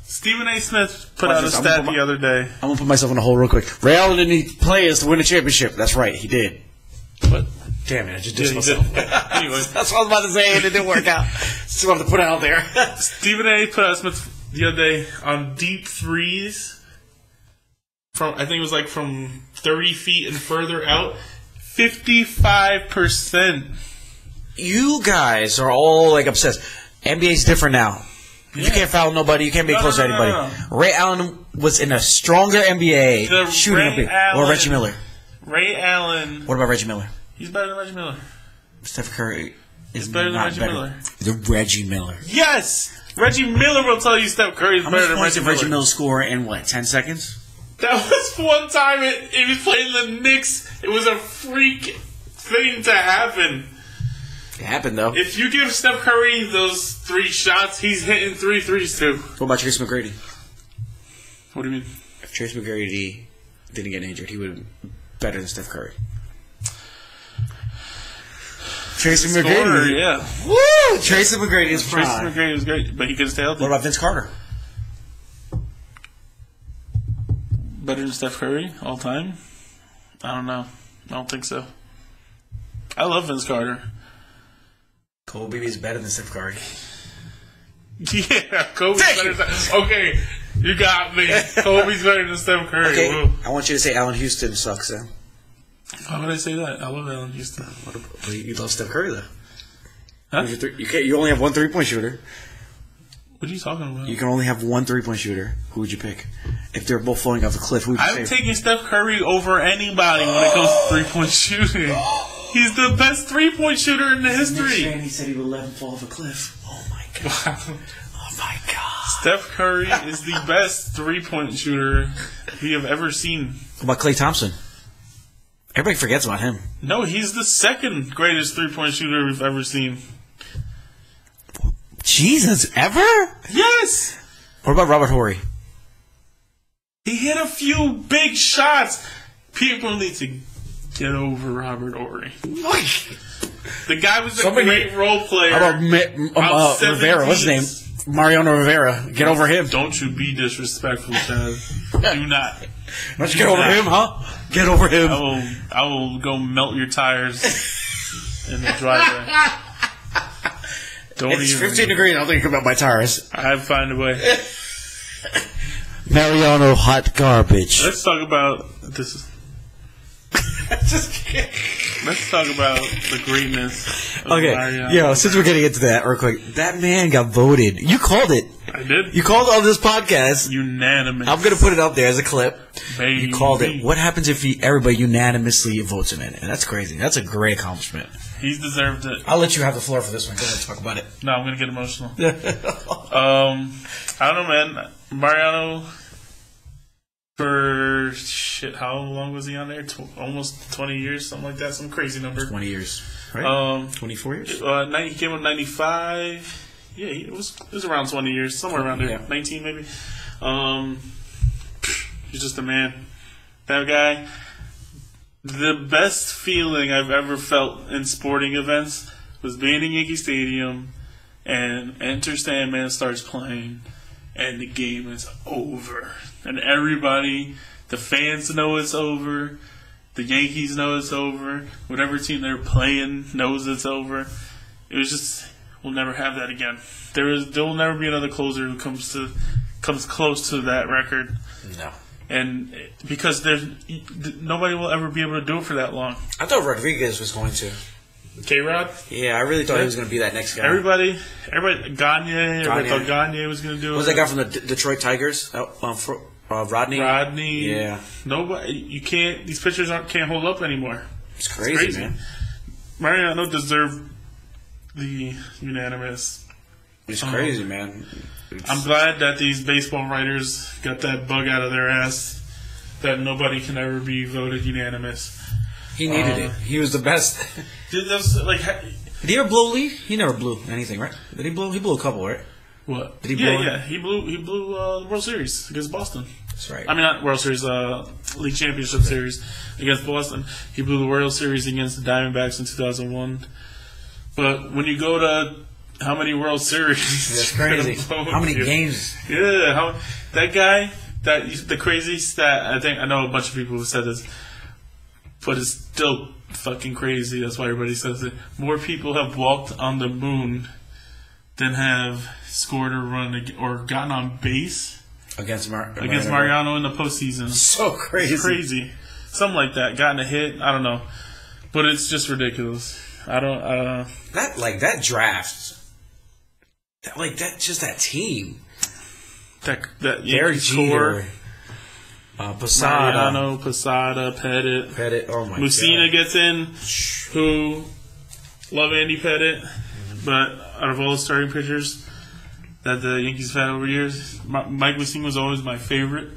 Stephen A. Smith put out a stat the other day. I'm going to put myself in a hole real quick. Ray Allen didn't need players to win a championship. That's right. He did. But damn it. I just dissed myself. Anyway. That's what I was about to say, and it didn't work out. Just wanted to put it out there. Stephen A. put out Smith the other day on deep threes. I think it was like from 30 feet and further out. 55%. You guys are all like obsessed. NBA's different now. Yeah. You can't foul nobody. You can't be close to anybody. No. Ray Allen was in a stronger NBA shooting or Reggie Miller. Ray Allen. What about Reggie Miller? He's better than Reggie Miller. Steph Curry is better than Reggie Miller. The Reggie Miller. Yes! Reggie Miller will tell you Steph Curry is better than Reggie Miller. Reggie Miller score in what, 10 seconds? That was one time he was playing the Knicks. It was a freak thing to happen. It happened, though. If you give Steph Curry those 3 shots, he's hitting 3 threes, too. What about Tracy McGrady? What do you mean? If Tracy McGrady didn't get injured, he would have been better than Steph Curry. Tracy McGrady. Yeah. Woo! Tracy McGrady is prime. Tracy McGrady is great, but he couldn't stay healthy. What about Vince Carter? Better than Steph Curry all time? I don't know. I don't think so. I love Vince Carter. Kobe is better than Steph Curry. Yeah, Kobe's better than Steph. Okay, you got me. Kobe's better than Steph Curry. Okay, Woo. I want you to say Allen Houston sucks, then. Why would I say that? I love Allen Houston. You love Steph Curry, though. Huh? You only have one three-point shooter. What are you talking about? You can only have one three-point shooter. Who would you pick? If they're both falling off the cliff, who would you pick? I'm taking Steph Curry over anybody when it comes to three-point shooting. He's the best three-point shooter in the history. He said he would let him fall off a cliff. Oh, my God. Oh, my God. Steph Curry is the best three-point shooter we have ever seen. What about Klay Thompson? Everybody forgets about him. No, he's the second greatest three-point shooter we've ever seen. Jesus, ever? Yes! What about Robert Horry? He hit a few big shots. People need to Get over Robert Ory. The guy was a Somebody- great role player. How about Rivera? What's his name? Mariano Rivera. Get over him. Don't you be disrespectful, Chad. Do not. Don't you get over him, huh? Get over him. I will go melt your tires in the driveway. It's 15 degrees. I don't think about my tires. I find a way. Mariano hot garbage. Let's talk about this. Just kidding. Let's talk about the greatness of Okay, Mariano. since we're getting into that real quick, that man got voted. You called it. I did. You called on this podcast. Unanimous. I'm going to put it up there as a clip. Baby. You called it. What happens if everybody unanimously votes him in? And that's crazy. That's a great accomplishment. He's deserved it. I'll let you have the floor for this one. Go ahead, talk about it. No, I'm going to get emotional. I don't know, man. Mariano, for how long was he on there? Almost 20 years, something like that. Some crazy number. 20 years, right? 24 years? He came in 95. Yeah, it was around 20 years, somewhere around there. Yeah. 19 maybe. He's just a man. That guy. The best feeling I've ever felt in sporting events was being in Yankee Stadium and Enter Sandman starts playing and the game is over. And everybody, the fans know it's over. The Yankees know it's over. Whatever team they're playing knows it's over. It was just, we'll never have that again. There will never be another closer who comes close to that record. No. And because nobody will ever be able to do it for that long. I thought Rodriguez was going to. K-Rod? Yeah, I really thought he was going to be that next guy. Everybody, Gagne. Everybody thought Gagne was going to do it. What was that guy from the Detroit Tigers? Rodney? Rodney. Yeah. Nobody. You can't. These pitchers can't hold up anymore. It's crazy, man. Mariano deserved the unanimous. It's crazy, man. I'm glad that these baseball writers got that bug out of their ass that nobody can ever be voted unanimous. He needed it. He was the best. Did he ever blow a lead? He never blew anything, right? Did he blow? He blew a couple, right? What? Did he blow? Yeah. He blew the World Series against Boston. That's right. I mean, not World Series, League Championship Series against Boston. He blew the World Series against the Diamondbacks in 2001. But when you go to how many World Series? That's crazy. How many games? Yeah, that guy. The crazy stat. I know a bunch of people have said this, but it's still fucking crazy. That's why everybody says it. More people have walked on the moon than have scored a run or gotten on base against Mariano in the postseason. So crazy. It's crazy. Something like that. Gotten a hit. I don't know, but it's just ridiculous. I don't. That draft. Just that team. That Derek Jeter, Posada, Mariano, Posada, Pettit. Oh my Mussina God. gets in. Who love Andy Pettit, but out of all the starting pitchers that the Yankees have had over years, Mike Mussina was always my favorite.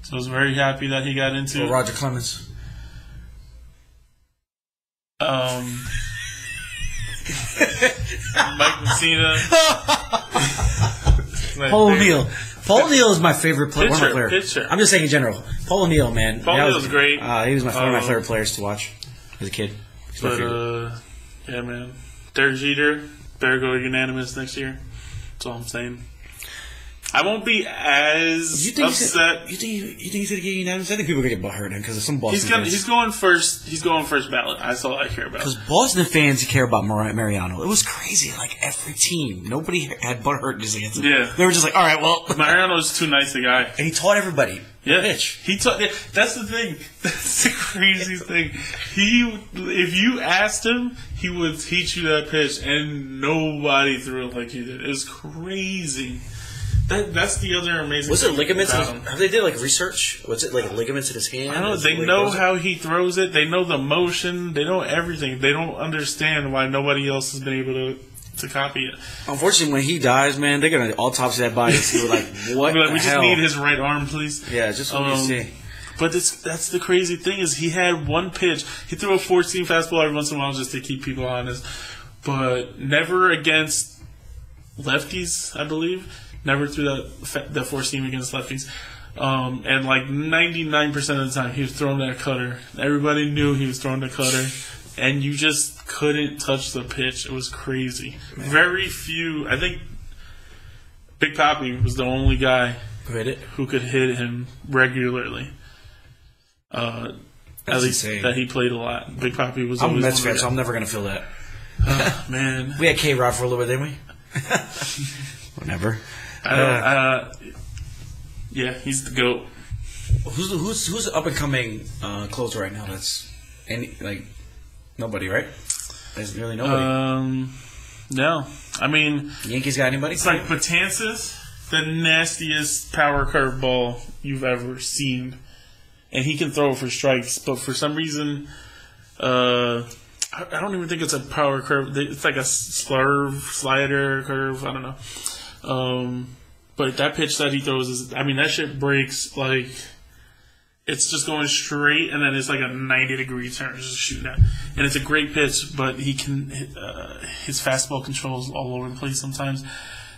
So I was very happy that he got into. Or Roger Clemens. Mike Mussina. Paul O'Neill. Paul O'Neill is my favorite player. Pitcher. I'm just saying in general. Paul O'Neill, man. Paul O'Neill's great. He was one of my favorite players to watch as a kid. But, yeah, man. Derek Jeter, better go unanimous next year. That's all I'm saying. I won't be as upset. You think he's going to get unanimous? I think people are going to get butthurt because of some Boston fans. He's going first. He's going first ballot. That's all I care about. Because Boston fans care about Mariano. It was crazy. Like every team, nobody had butthurtness against him. Yeah, they were just like, all right, well, Mariano's too nice a guy, and he taught everybody. Yeah, pitch. He taught. That's the thing. That's the crazy thing. If you asked him, he would teach you that pitch, and nobody threw it like he did. It was crazy. That's the other amazing. Was it ligaments? Have they did like research? Was it like ligaments in his hand? I don't know. They know how he throws it. They know the motion. They know everything. They don't understand why nobody else has been able to copy it. Unfortunately, when he dies, man, they're gonna autopsy that body and see like what. We just need his right arm, please. Yeah, just let me see. But that's the crazy thing is he had one pitch. He threw a 4-seam fastball every once in a while just to keep people honest, but never against lefties, I believe. Never threw the 4-seam against lefties. And like 99% of the time, he was throwing that cutter. Everybody knew he was throwing the cutter, and you just couldn't touch the pitch. It was crazy. Man. Very few. I think Big Papi was the only guy who could hit him regularly. At least insane. That he played a lot. Big Papi was. I'm a Mets fan, so I'm never gonna feel that. Man, we had K-Rod for a little bit, didn't we? Whatever. Yeah, he's the GOAT. Who's the up and coming closer right now? That's nobody, right? There's really nobody. No, I mean Yankees got anybody? It's like Betances, the nastiest power curve ball you've ever seen, and he can throw for strikes. But for some reason, I don't even think it's a power curve. It's like a slider curve. I don't know. But that pitch that he throws that shit breaks like it's just going straight, and then it's like a 90-degree turn just shooting at. And it's a great pitch, but he can his fastball controls all over the place sometimes,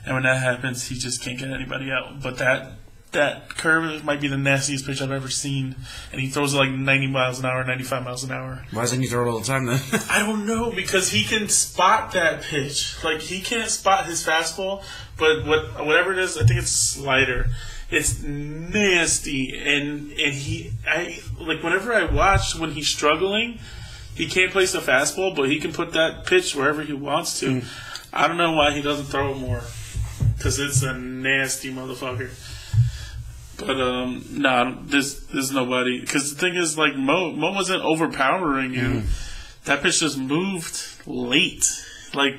and when that happens, he just can't get anybody out. But that curve might be the nastiest pitch I've ever seen, and he throws it like 90 miles an hour, 95 miles an hour. Why doesn't he throw it all the time then? I don't know, because he can spot that pitch. Like, he can't spot his fastball, but whatever it is, I think it's slider. It's nasty, and whenever I watch when he's struggling, he can't place the fastball, but he can put that pitch wherever he wants to. I don't know why he doesn't throw it more, because it's a nasty motherfucker. But there's nobody. Because the thing is, like, Mo wasn't overpowering you. That pitch just moved late, like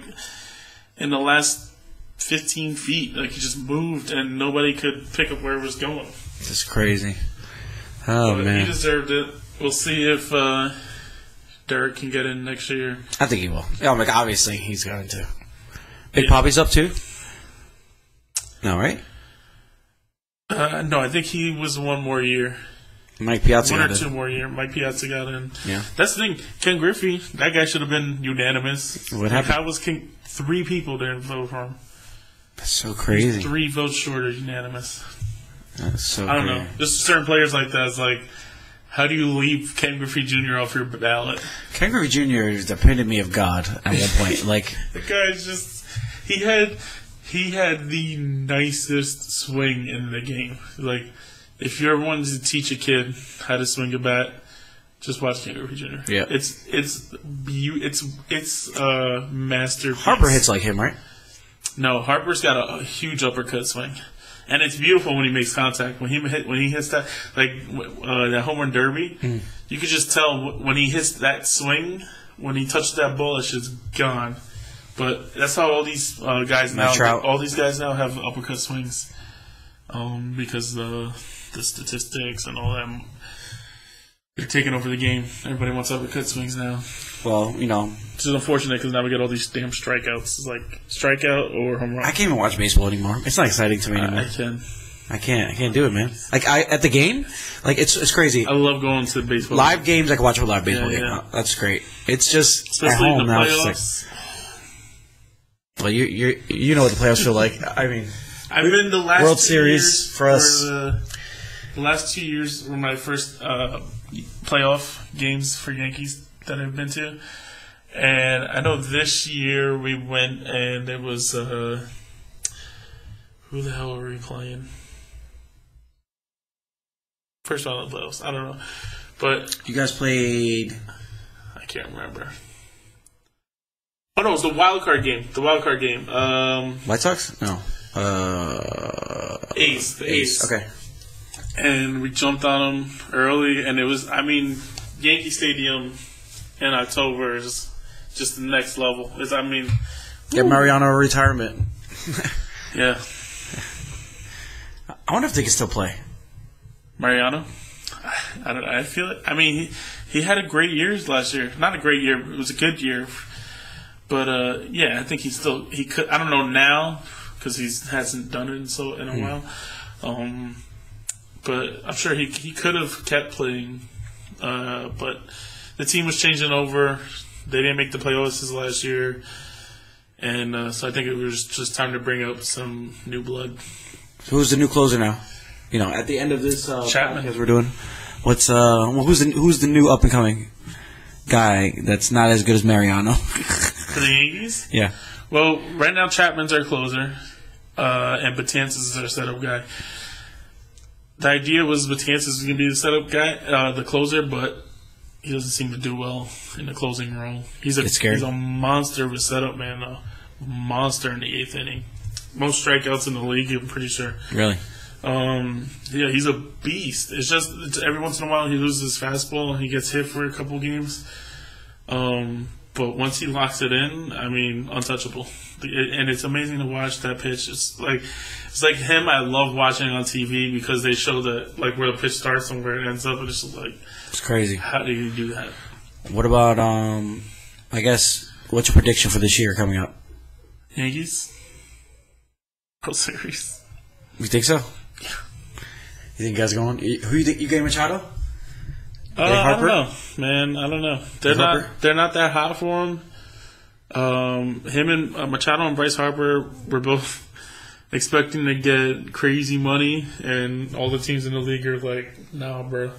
in the last 15 feet. Like, he just moved, and nobody could pick up where it was going. That's crazy. Oh, man, he deserved it. We'll see if Derek can get in next year. I think he will. Yeah, obviously he's going to. Big Papi's up too. No, right? No, I think he was one more year. Mike Piazza got in. 1 or 2 more years. Mike Piazza got in. Yeah. That's the thing. Ken Griffey, that guy should have been unanimous. What happened? How was 3 people didn't vote for him? That's so crazy. He's 3 votes short of unanimous. That's so I don't know. Just certain players like that. It's like, how do you leave Ken Griffey Jr. off your ballot? Ken Griffey Jr. is the epitome of God at one point. Like, the guy's just... He had the nicest swing in the game. Like, if you ever wanted to teach a kid how to swing a bat, just watch Ken Griffey Jr. Yeah, it's a masterpiece. Harper hits like him, right? No, Harper's got a huge uppercut swing, and it's beautiful when he makes contact. When he hits that, like that home run derby, you could just tell when he hits that swing. When he touches that ball, it's just gone. But that's how all these guys now. All these guys now have uppercut swings, because the statistics and all that. They're taking over the game. Everybody wants uppercut swings now. Well, which is unfortunate because now we get all these damn strikeouts. It's like strikeout or home run. I can't even watch baseball anymore. It's not exciting to me anymore. I can't do it, man. Like at the game, like it's crazy. I love going to baseball live games. I can watch a live baseball game. Yeah. That's great. It's just especially at home in the now. Playoffs. Well, you know what the playoffs feel like. I mean, I've been the last World Series for us. The last 2 years were my first playoff games for Yankees that I've been to, and I know this year we went and it was who the hell were we playing? First round of the playoffs. I don't know, but you guys played. I can't remember. Oh no, it was the wild card game. White Sox? No. A's. The A's. Okay. And we jumped on them early, and it was, Yankee Stadium in October is just the next level. Get Mariano a retirement. Yeah. I wonder if they can still play. Mariano? I don't know. I feel it. He had a great year last year. Not a great year. It was a good year. But, yeah, I think he could. I don't know now because he hasn't done it in a while. But I'm sure he could have kept playing. But the team was changing over. They didn't make the playoffs last year. And so I think it was just time to bring up some new blood. Who's the new closer now? at the end of this Chapman. podcast we're doing, who's the new up and coming guy that's not as good as Mariano? For the Yankees? Yeah. Well, right now Chapman's our closer, and Betances is our setup guy. The idea was Betances was going to be the setup guy, the closer, but he doesn't seem to do well in the closing role. He's a monster of a setup man, though. Monster in the 8th inning. Most strikeouts in the league, I'm pretty sure. Really? Yeah, he's a beast. It's just every once in a while he loses his fastball and he gets hit for a couple games. But once he locks it in, I mean, untouchable. And it's amazing to watch that pitch. It's like him. I love watching on TV because they show that where the pitch starts and where it ends up, and it's just it's crazy. How do you do that? What about I guess what's your prediction for this year coming up? Yankees World Series. You think so? Yeah. You think you guys are going? Who you think you getting Machado? I don't know, man. I don't know. They're not that hot for him. Him and Machado and Bryce Harper were both expecting to get crazy money, and all the teams in the league are like, "Nah, bro."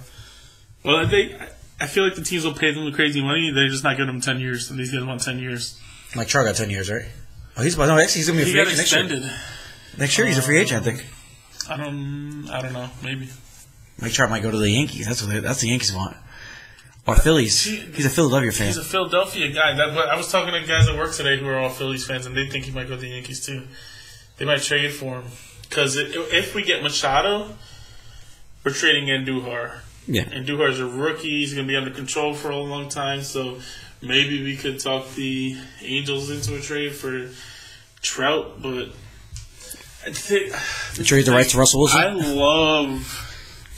Well, I feel like the teams will pay them the crazy money. They're just not giving them 10 years, and these guys want 10 years. Mike Trout got 10 years, right? Oh, he's gonna be a free agent next year. Next year, he's a free agent, I think. I don't know. Maybe. Mike Trout might go to the Yankees. That's the Yankees want. Or Phillies. He's a Philadelphia fan. He's a Philadelphia guy. I was talking to guys at work today who are all Phillies fans, and they think he might go to the Yankees too. They might trade for him. Because if we get Machado, we're trading Andujar. Yeah. Andujar's a rookie. He's going to be under control for a long time. So maybe we could talk the Angels into a trade for Trout, but trade the rights to Russell Wilson. I love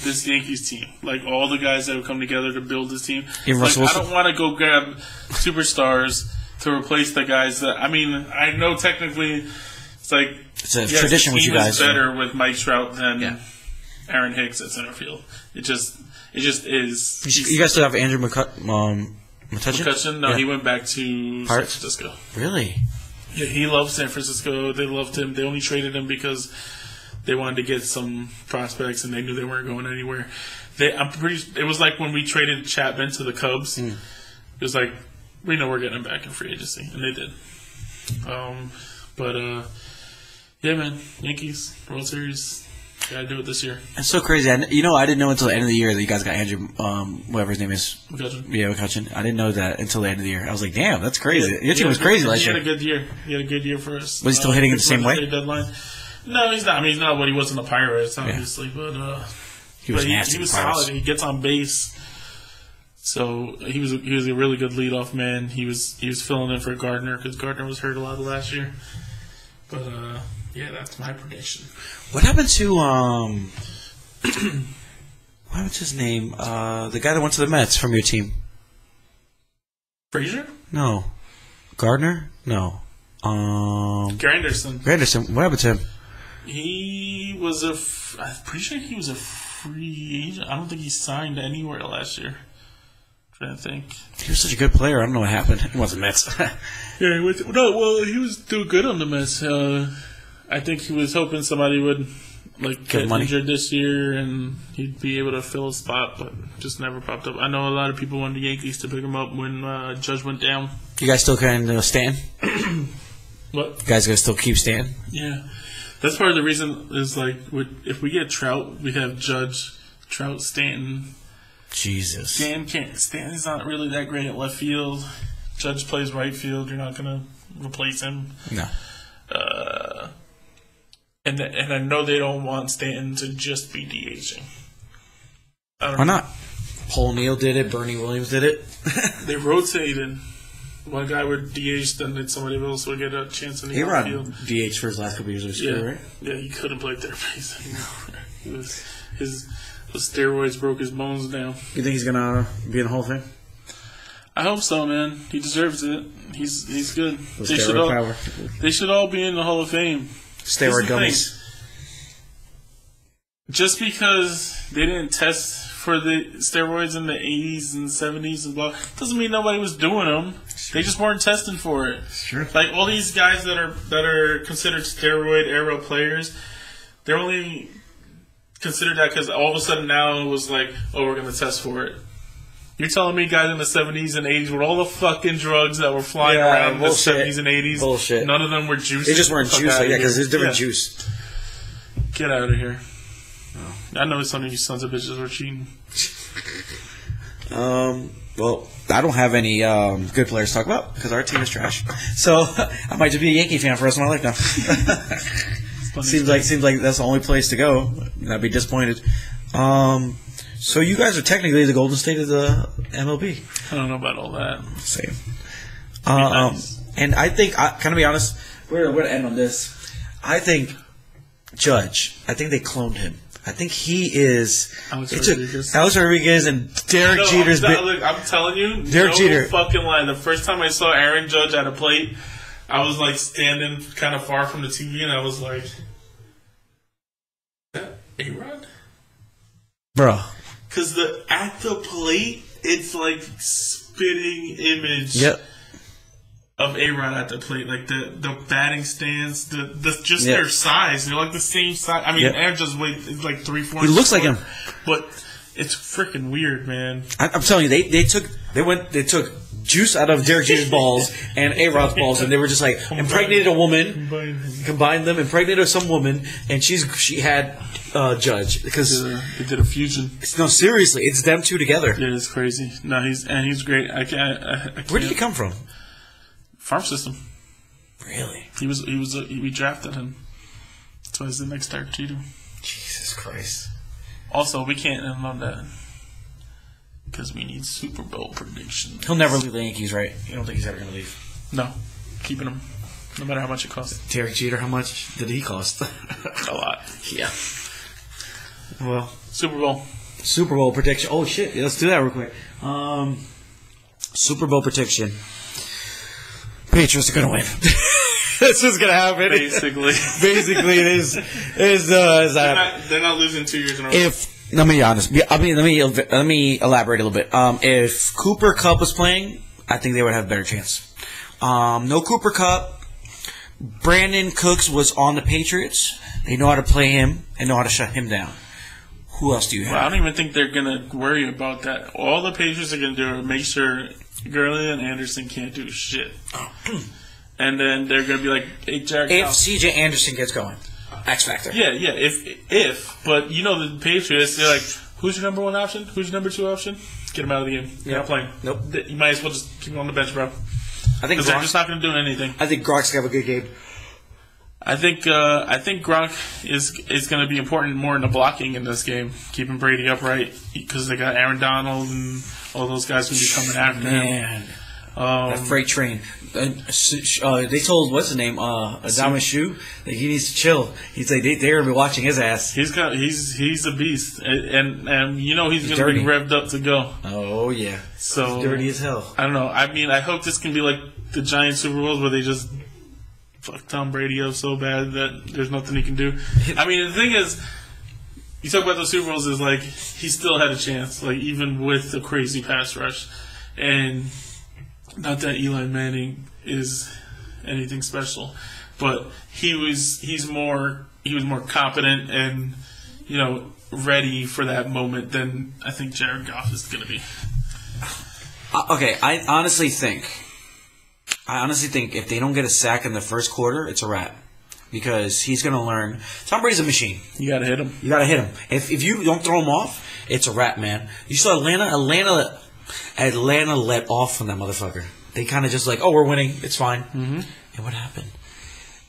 this Yankees team, all the guys that have come together to build this team. I don't want to go grab superstars to replace the guys that. I mean, I know technically it's a tradition with you guys. It's better with Mike Trout than Aaron Hicks at center field. It just is. You guys still have Andrew McCutchen? McCutchen? No, he went back to San Francisco. Really? Yeah, he loved San Francisco. They loved him. They only traded him because they wanted to get some prospects, and they knew they weren't going anywhere. It was like when we traded Chapman to the Cubs. It was like, we know we're getting him back in free agency, and they did. Yeah, man, Yankees World Series. Gotta do it this year. It's so crazy. I didn't know until the end of the year that you guys got Andrew, whatever his name is. McCutchen. Yeah, McCutchen. I didn't know that until the end of the year. I was like, damn, that's crazy. Your team was crazy last year. He had a good year. He had a good year for us. Was he still hitting it the same way? Deadline. No, he's not. I mean, he's not what he was in the Pirates, obviously, but he was nasty. He was solid. He gets on base. So he was a really good leadoff man. He was filling in for Gardner because Gardner was hurt a lot last year. But yeah, that's my prediction. What happened to what's his name? The guy that went to the Mets from your team. Frazier? No. Gardner? No. Granderson. What happened to him? I'm pretty sure he was a free agent. I don't think he signed anywhere last year. I'm trying to think. He was such a good player. I don't know what happened. He wasn't Mets. Yeah, he was doing good on the Mets. I think he was hoping somebody would get injured this year and he'd be able to fill a spot, but just never popped up. I know a lot of people wanted the Yankees to pick him up when Judge went down. You guys still kind of stand? What? You guys gonna still keep Stan? Yeah. That's part of the reason is if we get Trout, we have Judge, Trout, Stanton. Jesus. Stanton's not really that great at left field. Judge plays right field. You're not gonna replace him. No. And I know they don't want Stanton to just be DHing. Why not? Paul Neal did it. Bernie Williams did it. They rotated. One guy would DH, then somebody else would get a chance in the outfield. DH for his last couple years of his career, right? Yeah, he couldn't play third base anymore. His steroids broke his bones down. You think he's gonna be in the Hall of Fame? I hope so, man. He deserves it. He's good. They should all be in the Hall of Fame. Steroid gummies. Just because they didn't test for the steroids in the 80s and 70s and blah, doesn't mean nobody was doing them. Sure. They just weren't testing for it. Sure. Like all these guys that are considered steroid era players, they're only considered that because all of a sudden now it was like, oh, we're going to test for it. You're telling me guys in the 70s and 80s with all the fucking drugs that were flying around in the 70s and 80s, bullshit. None of them were juice. They just weren't juice, because there's different juice. Get out of here. I know some of you sons of bitches were cheating. Well, I don't have any good players to talk about because our team is trash. So I might just be a Yankee fan for the rest of my life now. seems like that's the only place to go. I'd be disappointed. So you guys are technically the Golden State of the MLB. I don't know about all that. Same. Nice. And I think, can I be honest? We're going to end on this. I think Judge. I think they cloned him. I think he is. Alex Rodriguez and Derek Jeter's. I'm telling you, Derek Jeter. Fucking lie. The first time I saw Aaron Judge at a plate, I was like standing kind of far from the TV, and I was like, "Is that A-Rod?" Bro. Because at the plate, it's like spitting image. Yep. Of A-Rod at the plate, like the batting stance, their size. They're like the same size. I mean, Aaron just weighs like 3-4. He looks like him, but it's freaking weird, man. I'm telling you, they took juice out of Derek Jeter's balls and A-Rod's balls, and they were just like impregnated a woman, combined them, impregnated some woman, and she had Judge because they did a fusion. No, seriously, it's them two together. Yeah, it's crazy. No, he's great. I can't. Where did he come from? Farm system. Really? We drafted him. That's why he's the next Derek Jeter. Jesus Christ. Also, we can't end on that because we need Super Bowl predictions. He'll never leave the Yankees, right? You don't think he's ever going to leave? No. Keeping him. No matter how much it costs. Derek Jeter, how much did he cost? A lot. Yeah. Well. Super Bowl prediction. Oh, shit. Yeah, let's do that real quick. Super Bowl prediction. Patriots are going to win. That's what's going to happen. Basically, it is. They're not losing 2 years in a row. Let me be honest. Let me elaborate a little bit. If Cooper Kupp was playing, I think they would have a better chance. No Cooper Kupp. Brandon Cooks was on the Patriots. They know how to play him and know how to shut him down. Who else do you have? Well, I don't even think they're going to worry about that. All the Patriots are going to do is make sure Gurley and Anderson can't do shit. And then they're going to be like, hey, Jared if CJ Anderson gets going. X Factor. Yeah. If. But, you know, the Patriots, they're like, who's your number one option? Who's your number two option? Get him out of the game. You're not playing. Nope. You might as well just keep him on the bench, bro. I think they're just not going to do anything. I think Gronk's going to have a good game. I think Gronk is going to be important more in the blocking in this game, keeping Brady upright because they got Aaron Donald and all those guys going to be coming after him. That freight train. They told what's his name, Adama Shu, that he needs to chill. He's like they're going to be watching his ass. He's a beast, and you know he's going to be revved up to go. Oh yeah, so he's dirty as hell. I don't know. I mean, I hope this can be like the Giant Super Bowls where they just fuck Tom Brady up so bad that there's nothing he can do. I mean, the thing is, you talk about the Super Bowls is like he still had a chance, like even with the crazy pass rush, and not that Eli Manning is anything special, but he was more competent and ready for that moment than I think Jared Goff is going to be. Okay, I honestly think if they don't get a sack in the first quarter, it's a wrap. Because he's going to learn. Tom Brady's a machine. You got to hit him. If you don't throw him off, it's a wrap, man. You saw Atlanta let off from that motherfucker. They kind of just like, oh, we're winning. It's fine. Mm-hmm. And what happened?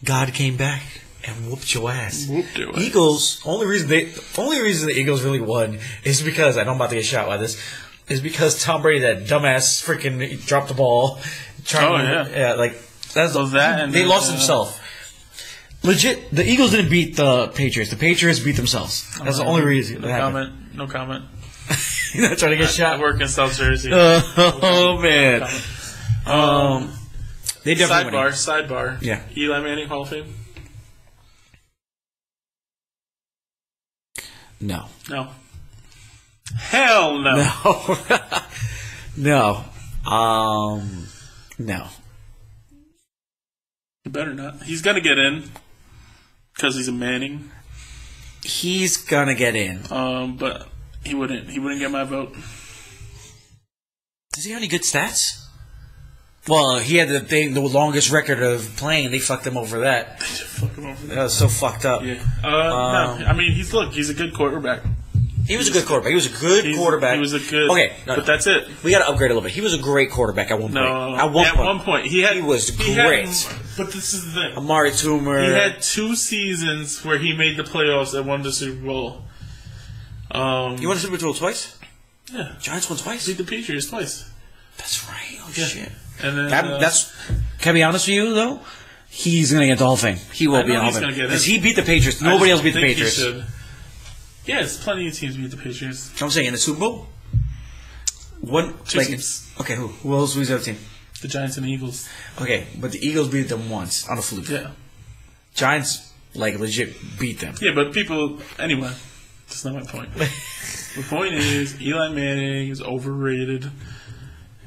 God came back and whooped your ass. Whooped Eagles, only reason the Eagles really won is because, I know I'm about to get shot by this, is because Tom Brady, that dumbass, freaking dropped the ball. They lost himself. Legit, the Eagles didn't beat the Patriots. The Patriots beat themselves. That's the only reason. No comment. You're not trying to get shot. I work in South Jersey. Oh man. They definitely sidebar. Yeah. Eli Manning Hall of Fame. No. Hell no. No. No. You better not. He's gonna get in because he's a Manning. He's gonna get in. But he wouldn't. He wouldn't get my vote. Does he have any good stats? Well, he had the longest record of playing. They fucked him over that. They just fucked him over that. That was so fucked up. Yeah. No, I mean, he's a good quarterback. He was a good quarterback. He was a good quarterback. He was a good. Okay, but that's it. We got to upgrade a little bit. He was a great quarterback at one point. At one point, he was great. But this is the thing. Amari Toomer. He had 2 seasons where he made the playoffs and won the Super Bowl. You won the Super Bowl twice? Yeah. Giants won twice? Beat the Patriots twice. That's right. Oh, shit. And then, can I be honest with you, though? He's going to get the Hall of Fame. He will be in the Hall of Fame. Because he beat the Patriots. Nobody else beat the Patriots. Yes, plenty of teams beat the Patriots. I'm saying in the Super Bowl? Two teams. Okay, who else was the other team? The Giants and the Eagles. Okay, but the Eagles beat them once on a fluke. Yeah. Giants, legit beat them. Yeah, but anyway, that's not my point. The point is, Eli Manning is overrated.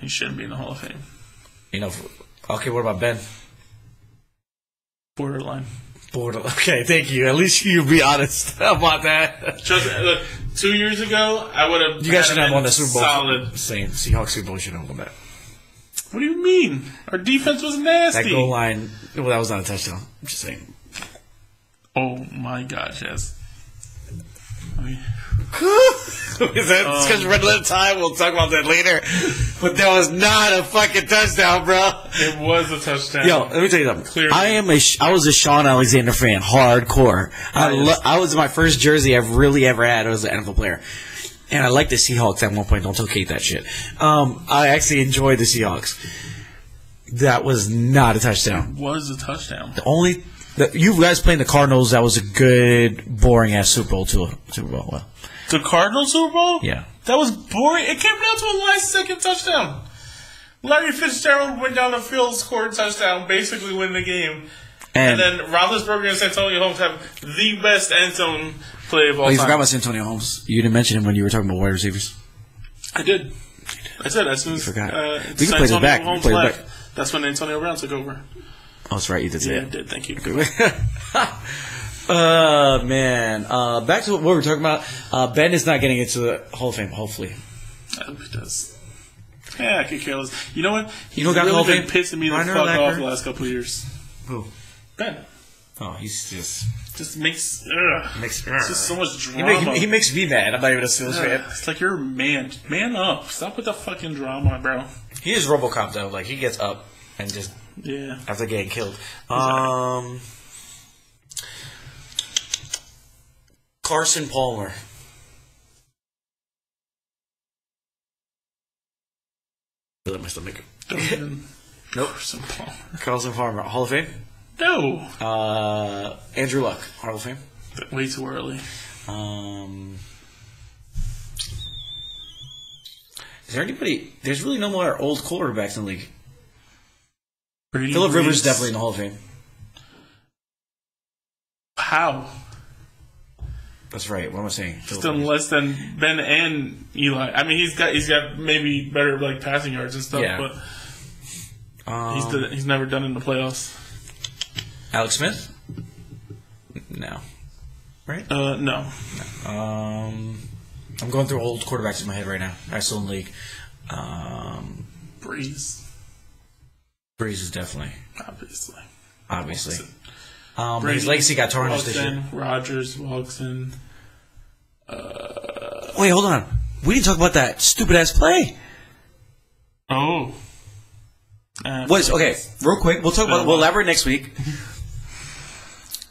He shouldn't be in the Hall of Fame. Okay, what about Ben? Borderline. Okay, thank you. At least you be honest about that. Look, 2 years ago, I would have. You guys should have won the Super Bowl. Solid. Same. Seahawks Super Bowl should have won that. What do you mean? Our defense was nasty. That goal line, that was not a touchdown. I'm just saying. Oh my gosh, yes. Is that because we're running out of time? We'll talk about that later. But that was not a fucking touchdown, bro. It was a touchdown. Yo, let me tell you something. Clearly. I was a Sean Alexander fan, hardcore. I was my first jersey I've really ever had. I was an NFL player. And I liked the Seahawks at one point. Don't tell Kate that shit. I actually enjoyed the Seahawks. That was not a touchdown. It was a touchdown. You guys playing the Cardinals, that was a good, boring-ass Super Bowl, too. Super Bowl, well. The Cardinals Super Bowl? Yeah. That was boring. It came down to a last-second touchdown. Larry Fitzgerald went down the field, scored a touchdown, basically win the game. And then Roethlisberger and Santonio Holmes have the best end zone play of all time. You forgot about Santonio Holmes. You didn't mention him when you were talking about wide receivers. I did. I said as soon as we can play this back. Holmes left, that's when Antonio Brown took over. Oh, that's right. You did say I did. Thank you. Man. Back to what we were talking about. Ben is not getting into the Hall of Fame, hopefully. I hope he does. Yeah, I could care less. You know what? You know got really been pissing me the fuck off the last couple of years. Who? Ben. Oh, he's just makes it's just so much drama. He makes me mad. I'm not even a Steelers fan. It's like you're a man. Man up. Stop with the fucking drama, bro. He is RoboCop though. Like he gets up and just after getting killed. Carson Palmer. Let my stomach. Nope. Carson Palmer. Hall of Fame? No. Andrew Luck. Hall of Fame? Way too early. Is there anybody... There's really no more old quarterbacks in the league. Phillip Rivers is definitely in the Hall of Fame. How? That's right. What am I saying? Still less than Ben and Eli. I mean, he's got maybe better passing yards and stuff, but he's never done in the playoffs. Alex Smith? No. Right? No. I'm going through old quarterbacks in my head right now. I still in the league. Breeze. Breeze is definitely. Obviously. Brady, his legacy got tarnished this year. Rodgers, Wilson. Wait, hold on. We didn't talk about that stupid ass play. Oh. Okay, real quick. We'll talk about. We'll elaborate next week.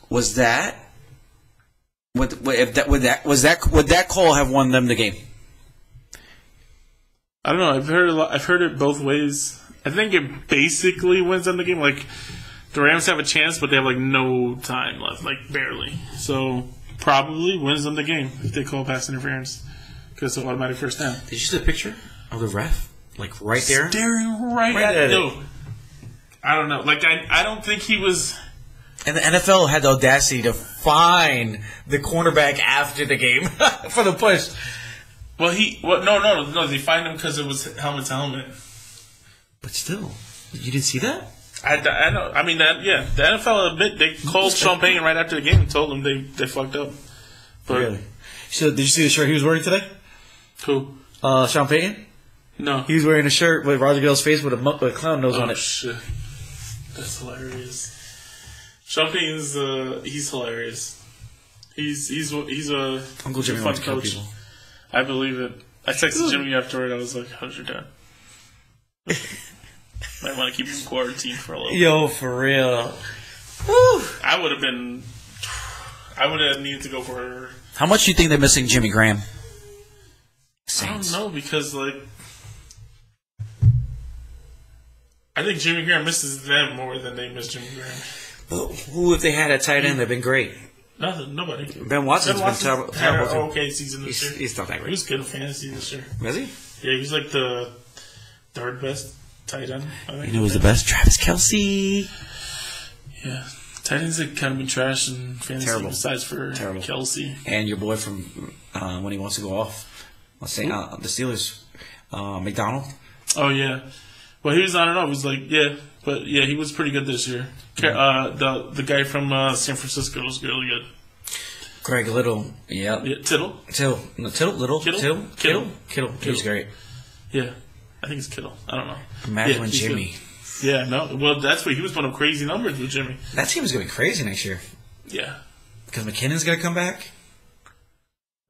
Was that? Would that call have won them the game? I don't know. I've heard it both ways. I think it basically wins them the game. Like the Rams have a chance, but they have no time left, barely. So probably wins them the game if they call pass interference because it's an automatic first down. Did you see the picture of the ref? Right there, staring right at it. No, I don't know. I don't think he was. And the NFL had the audacity to fine the cornerback after the game for the push. Well, no. They fined him because it was helmet to helmet. But still, you didn't see that? I know. I mean, the NFL admit they called Sean Payton right after the game and told him they fucked up. But Really? So, did you see the shirt he was wearing today? Who? Sean Payton? No. He was wearing a shirt with Roger Goodell's face with a clown nose on it. Oh, shit. That's hilarious. Sean Payton's, he's hilarious. He's a Uncle Jimmy fun wants to kill coach. people. I believe it. I texted Jimmy afterward. I was like, "How's your dad?" Might want to keep him quarantined for a little. Yo, for real. Woo. I would have needed to go for. How much do you think they're missing Jimmy Graham? I don't know because I think Jimmy Graham misses them more than they miss Jimmy Graham. Well, who if they had a tight end? They've been great. Nothing. Nobody. Ben Watson's been terrible. Had an okay season this year. He's not that He great. was good in fantasy this year. Was he? Yeah, he was like the third best tight end. I think. You know who's the best? Travis Kelce. Yeah. Tight ends have kind of been trash in fantasy besides for Kelsey. And your boy from when he wants to go off. Let's say the Steelers. McDonald. Oh, yeah. Well, he was on and off. He was like, but he was pretty good this year. The guy from San Francisco was really good. Greg Little. Yeah. Kittle. He was great. Yeah. I think it's Kittle. I don't know. Imagine when Jimmy. Good. Yeah, no. Well, that's what he was putting up crazy numbers with Jimmy. That team is going to be crazy next year. Yeah. Because McKinnon's going to come back.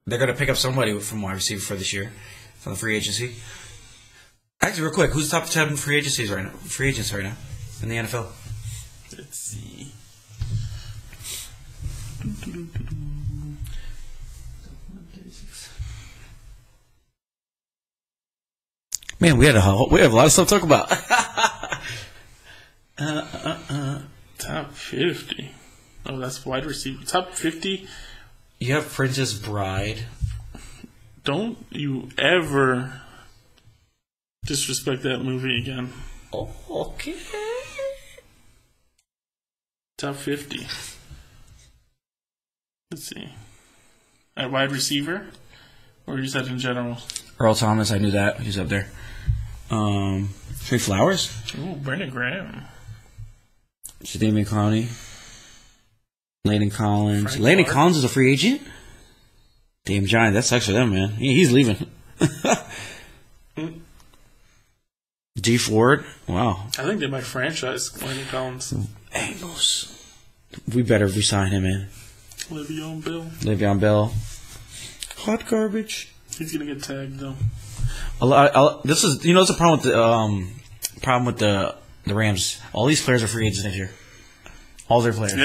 They're going to pick up somebody from wide receiver for this year, from the free agency. Actually, real quick, who's the top 10 free agents right now in the NFL? Let's see. Man, we have a lot of stuff to talk about. Top 50. Oh, that's wide receiver. Top 50. You have Princess Bride. Don't you ever disrespect that movie again. Oh, okay. Top 50. Let's see. At wide receiver? Or you said in general? Earl Thomas, I knew that. He's up there. Trey Flowers. Ooh, Brandon Graham. Jadeveon Clowney. Landon Collins. Frank Landon Clark. Collins is a free agent? Damn Giant, that sucks for them, man. He's leaving. G Ford. Wow. I think they might franchise Landon Collins. Angles. We better resign him, man. Le'Veon Bell. Hot garbage. He's gonna get tagged though. This is it's a problem with the Rams. All these players are free agents next year. All their players.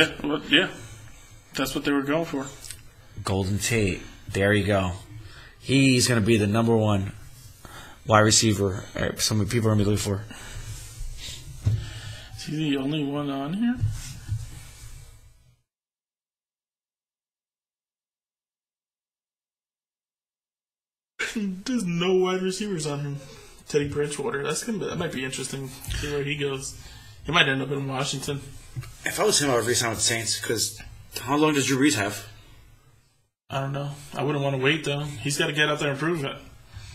Yeah. That's what they were going for. Golden Tate. There you go. He's going to be the number one wide receiver. Some people are going to be looking for. Is he the only one on here? There's no wide receivers on him. Teddy Bridgewater. That might be interesting. See where he goes. He might end up in Washington. If I was him, I would resign with the Saints. Because how long does Drew Brees have? I don't know. I wouldn't want to wait though. He's got to get out there and prove it.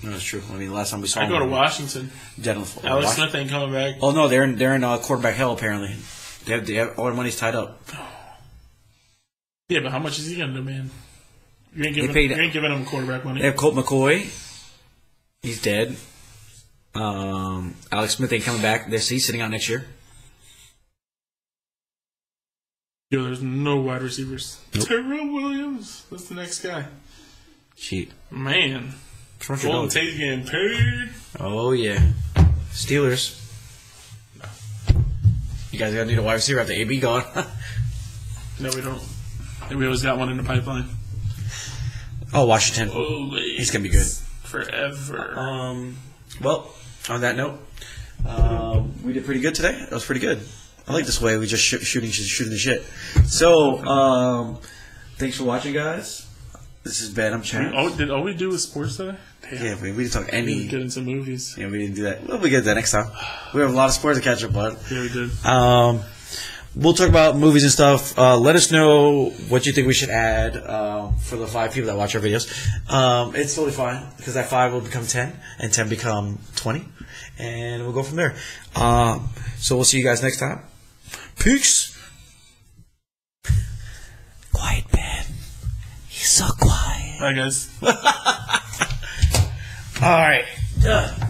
No, that's true. I mean, last time we saw him, I go to Washington. Alex Smith ain't coming back. Oh no, they're in quarterback hell apparently. They have all their money's tied up. Yeah, but how much is he gonna demand? You ain't giving him quarterback money. They have Colt McCoy. He's dead. Alex Smith ain't coming back. He's sitting out next year. Yo, there's no wide receivers. Nope. Terrell Williams. That's the next guy. Cheat. Man. Golden Tate's getting paid. Oh, yeah. Steelers. No. You guys gotta need a wide receiver after AB gone. No, we don't. We always got one in the pipeline. Oh, Washington. Always. He's gonna be good. Forever. Well, on that note, we did pretty good today. That was pretty good. I like this way we just shooting the shit. So, thanks for watching, guys. This is Ben. I'm Chad. Did all we do was sports today? Damn. Yeah, we didn't talk any. We didn't get into movies. Yeah, we didn't do that. Well, we get that next time. We have a lot of sports to catch up on. Yeah, we did. We'll talk about movies and stuff. Let us know what you think we should add for the 5 people that watch our videos. It's totally fine because that 5 will become 10 and 10 become 20, and we'll go from there. So we'll see you guys next time. Peace. Quiet man. He's so quiet. Bye, guys. All right. Done.